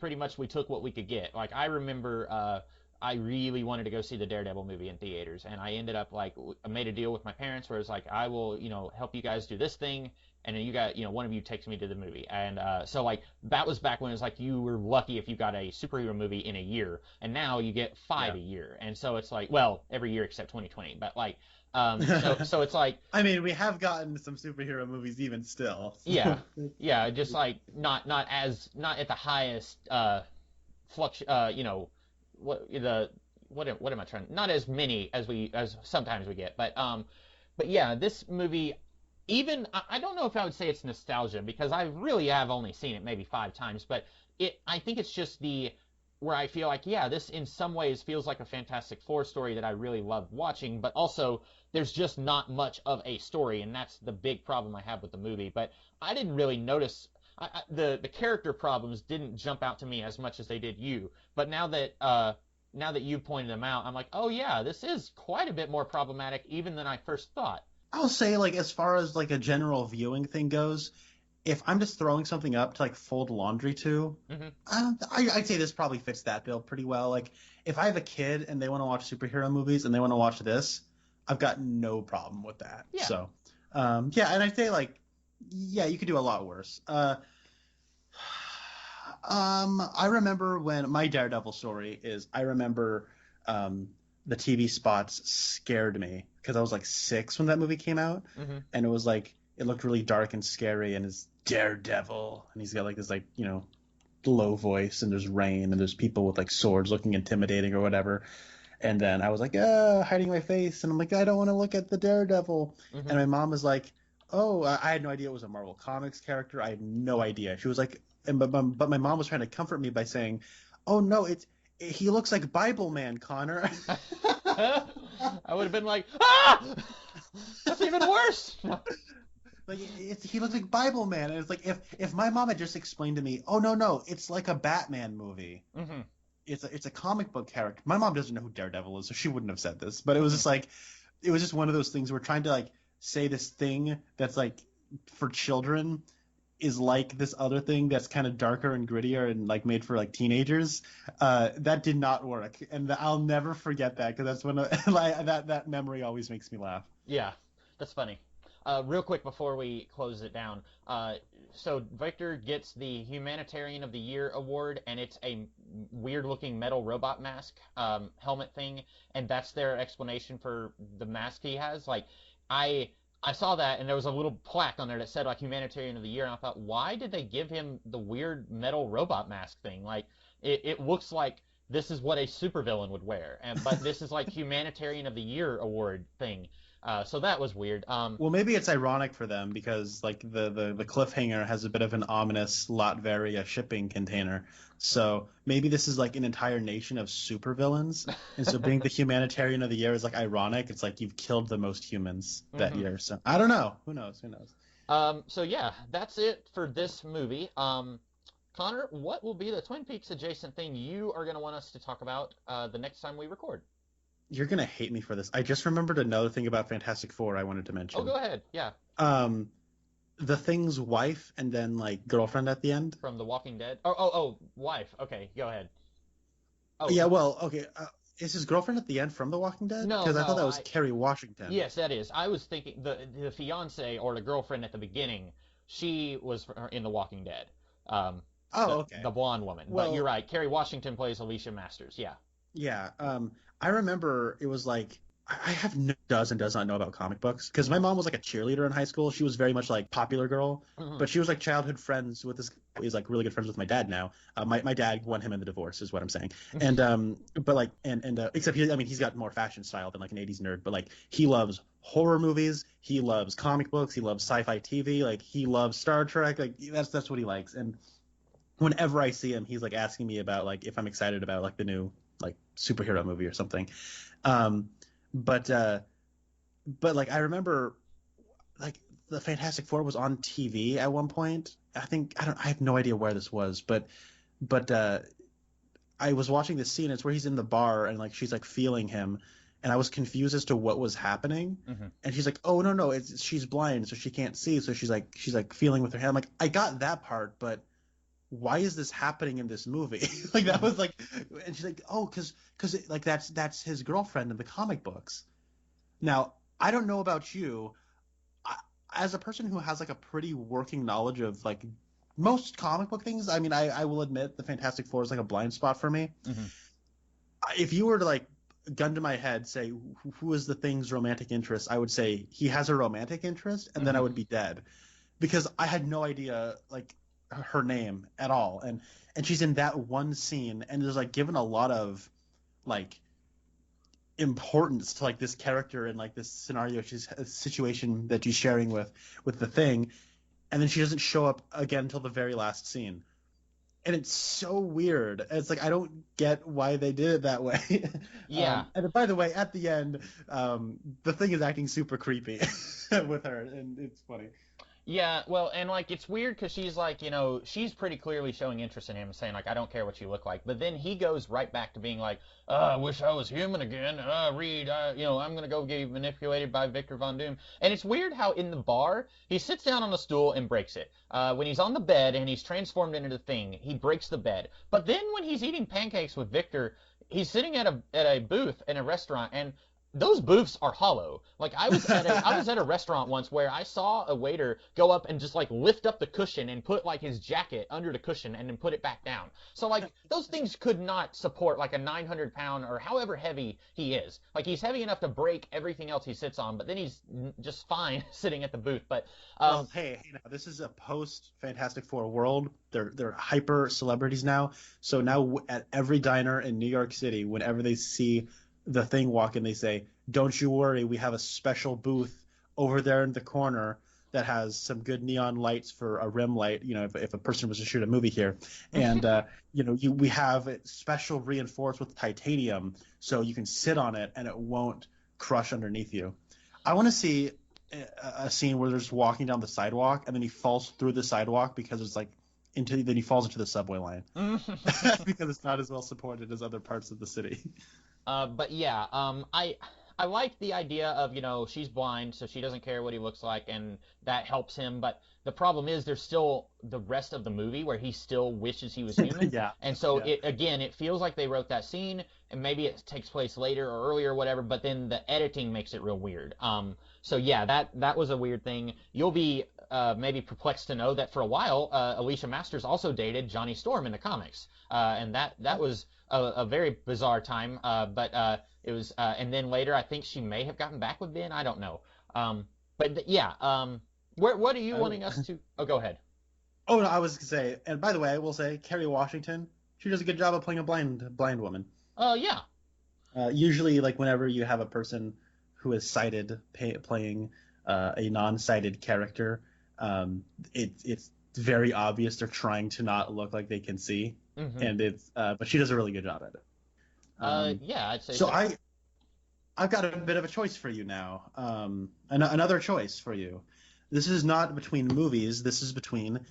took what we could get. Like, I remember I really wanted to go see the Daredevil movie in theaters, and I ended up, like, I made a deal with my parents where it's like, I will, help you guys do this thing, and then you got, one of you takes me to the movie. And so, like, that was back when it was like you were lucky if you got a superhero movie in a year, and now you get 5 a year. And so it's like, well, every year except 2020, but, like, so it's like, I mean, we have gotten some superhero movies even still. Yeah, just like not at the highest what am I trying? Not as many as sometimes we get, but yeah, this movie, even I don't know if I would say it's nostalgia, because I really have only seen it maybe 5 times, but I think it's just where I feel like, yeah, this in some ways feels like a Fantastic Four story that I really love watching, but also there's just not much of a story, and that's the big problem I have with the movie. But I didn't really notice the character problems didn't jump out to me as much as they did you. But now that you pointed them out, I'm like, oh yeah, this is quite a bit more problematic even than I first thought. I'll say, like, as far as like a general viewing thing goes, if I'm just throwing something up to like fold laundry to, I'd say this probably fits that bill pretty well. Like, if I have a kid and they want to watch superhero movies and they want to watch this, I've got no problem with that. Yeah. So, yeah, and I'd say, like, yeah, you could do a lot worse. I remember when my Daredevil story is, I remember the TV spots scared me because I was like 6 when that movie came out, and it was like, it looked really dark and scary, and it's Daredevil, and he's got like this, like, low voice, and there's rain, and there's people with like swords looking intimidating or whatever. And then I was like, hiding my face, and I'm like, I don't want to look at the Daredevil. And Hmm. my mom was like, oh, I had no idea it was a Marvel Comics character. I had no idea. She was like, but my mom was trying to comfort me by saying, oh no, he looks like Bible Man, Connor. I would have been like, ah, that's even worse. Like he looks like Bible Man, and it's like if my mom had just explained to me, oh no, it's like a Batman movie. Hmm. It's a comic book character. My mom doesn't know who Daredevil is, so she wouldn't have said this. But it was Hmm. just like it was just one of those things. We're trying to like say this thing that's like for children is like this other thing that's kind of darker and grittier and like made for like teenagers. That did not work, and I'll never forget that because that's when like, that memory always makes me laugh. Yeah, that's funny. Real quick before we close it down, so Victor gets the Humanitarian of the Year award, and it's a weird-looking metal robot mask helmet thing, and that's their explanation for the mask he has. Like, I I saw that, and there was a little plaque on there that said like Humanitarian of the Year, and I thought, why did they give him the weird metal robot mask thing? Like, it looks like this is what a supervillain would wear, but this is like Humanitarian of the Year award thing. So that was weird. Well, maybe it's ironic for them because like the cliffhanger has a bit of an ominous Latveria shipping container. So maybe this is like an entire nation of supervillains, and so being the humanitarian of the year is like ironic. It's like you've killed the most humans that Hmm. year. So I don't know. Who knows? Who knows? So yeah, that's it for this movie. Connor, what will be the Twin Peaks adjacent thing you are going to want us to talk about the next time we record? You're gonna hate me for this. I just remembered another thing about Fantastic Four I wanted to Oh, mention. go ahead. Yeah, Um, the Thing's wife and then like girlfriend at the end. from The Walking Dead. Oh, wife. Okay, go ahead. Oh, Yeah, well, okay. Is his girlfriend at the end from The Walking Dead? no, Because I thought no. that was Kerry Washington. Yes, that is. I was thinking the fiance or the girlfriend at the beginning. She was in The Walking Dead. Um, Oh, the okay. blonde woman. But you're Well, right. Kerry Washington plays Alicia Masters. Yeah. yeah. I remember it was like I have does not know about comic books because my mom was like a cheerleader in high school. She was very much like popular girl, Hmm. but she was like childhood friends with this. He's like really good friends with my dad now. My dad won him in the divorce, is what I'm saying. And but like except I mean he's got more fashion style than like an '80s nerd. But like he loves horror movies, he loves comic books, he loves sci-fi TV, like he loves Star Trek. Like that's what he likes. And whenever I see him, he's like asking me about like if I'm excited about like the new like superhero movie or something. Um, but like I remember like the Fantastic Four was on TV at one point. I have no idea where this was, but I was watching this scene. It's where he's in the bar and like she's like feeling him, and I was confused as to what was happening. Hmm. And she's like, "Oh no, it's she's blind, so she can't see. So she's like feeling with her hand." I'm like, I got that part, but why is this happening in this movie? Like that was like, and she's like, oh, because like that's his girlfriend in the comic books. Now I don't know about you, I, as a person who has like a pretty working knowledge of like most comic book things. I mean, I will admit the Fantastic Four is like a blind spot for me. Hmm. If you were to like gun to my head say who is the Thing's romantic interest, I would say he has a romantic interest, and then I Hmm. would be dead because I had no idea like her name at all, and she's in that one scene and there's like given a lot of like importance to like this character and like this scenario she's a situation that she's sharing with the Thing, and then she doesn't show up again until the very last scene, and it's so weird. It's like I don't get why they did it that way. Yeah. And by the way, at the end, the Thing is acting super creepy with her, and it's funny. Yeah, well, and like it's weird because she's like, she's pretty clearly showing interest in him, saying like, I don't care what you look like. But then he goes right back to being like, I wish I was human again. Reed, I'm gonna go get manipulated by Victor Von Doom. And it's weird how in the bar he sits down on a stool and breaks it. When he's on the bed and he's transformed into the Thing, he breaks the bed. But then when he's eating pancakes with Victor, he's sitting at a booth in a restaurant and those booths are hollow. Like I was at a restaurant once where I saw a waiter go up and just like lift up the cushion and put like his jacket under the cushion and then put it back down. So like those things could not support like a 900 pound or however heavy he is. Like he's heavy enough to break everything else he sits on, but then he's just fine sitting at the booth. But Well, hey, now this is a post Fantastic Four world. They're hyper celebrities now. So now at every diner in New York City, whenever they see the Thing walk in, they say, "Don't you worry, we have a special booth over there in the corner that has some good neon lights for a rim light, if a person was to shoot a movie here. And, we have it special reinforced with titanium so you can sit on it and it won't crush underneath you." I want to see a scene where they're just walking down the sidewalk and then he falls through the sidewalk because it's like then he falls into the subway line because it's not as well supported as other parts of the city. But yeah, I like the idea of, she's blind, so she doesn't care what he looks like, and that helps him. But the problem is there's still the rest of the movie where he still wishes he was human. Yeah. And so Yeah. it feels like they wrote that scene, and maybe it takes place later or earlier or whatever, but then the editing makes it real weird. So yeah, that was a weird thing. You'll be maybe perplexed to know that for a while, Alicia Masters also dated Johnny Storm in the comics. And that was a very bizarre time. But it was, and then later I think she may have gotten back with Ben. I don't know. What are you wanting us to? Oh, go ahead. Oh, no, I was going to say, and by the way, I will say, Kerry Washington, she does a good job of playing a blind woman. Yeah. Usually, like, whenever you have a person who is sighted playing a non-sighted character, it's very obvious they're trying to not look like they can see, and but she does a really good job at it. Yeah, I'd say so. so. I've got a bit of a choice for you now. Another choice for you. This is not between movies. This is between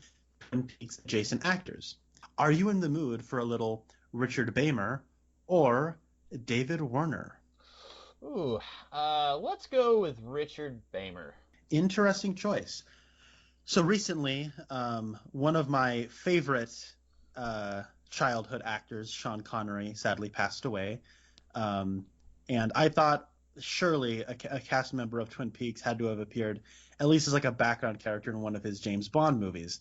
Twin Peaks adjacent actors. Are you in the mood for a little Richard Beymer or David Warner? Ooh, let's go with Richard Beymer. Interesting choice. So recently, one of my favorite childhood actors, Sean Connery, sadly passed away. And I thought surely a cast member of Twin Peaks had to have appeared at least as like a background character in one of his James Bond movies.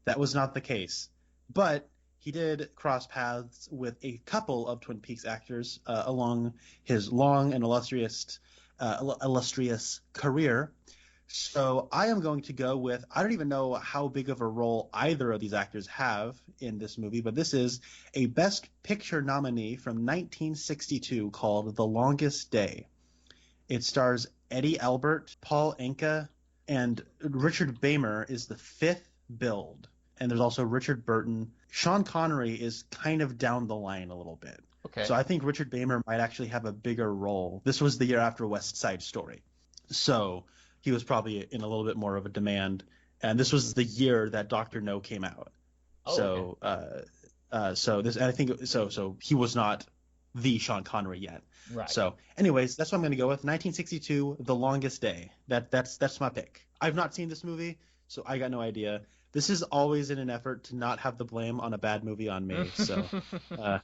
That was not the case. But he did cross paths with a couple of Twin Peaks actors along his long and illustrious career. So I am going to go with, I don't even know how big of a role either of these actors have in this movie, but this is a Best Picture nominee from 1962 called The Longest Day. It stars Eddie Albert, Paul Anka, and Richard Beymer is the fifth build. And there's also Richard Burton. Sean Connery is kind of down the line a little bit. Okay. So I think Richard Beymer might actually have a bigger role. This was the year after West Side Story. So he was probably in a little bit more of a demand. And this was the year that Dr. No came out. Oh, okay. So he was not the Sean Connery yet. Right. So anyways, that's what I'm going to go with. 1962, The Longest Day. That's my pick. I've not seen this movie, so I got no idea. This is always in an effort to not have the blame on a bad movie on me. So, No,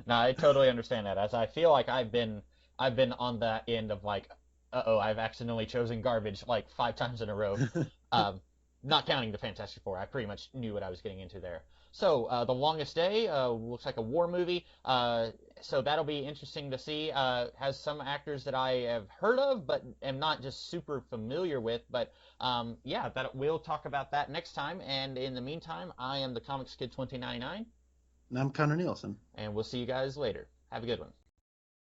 I totally understand that. As I feel like I've been on that end of like, I've accidentally chosen garbage like 5 times in a row. Not counting the Fantastic Four. I pretty much knew what I was getting into there. So, The Longest Day looks like a war movie. So that'll be interesting to see. Has some actors that I have heard of, but am not just super familiar with. But we'll talk about that next time. And in the meantime, I am the Comics Kid 2099. and I'm Connor Nielsen. And we'll see you guys later. Have a good one.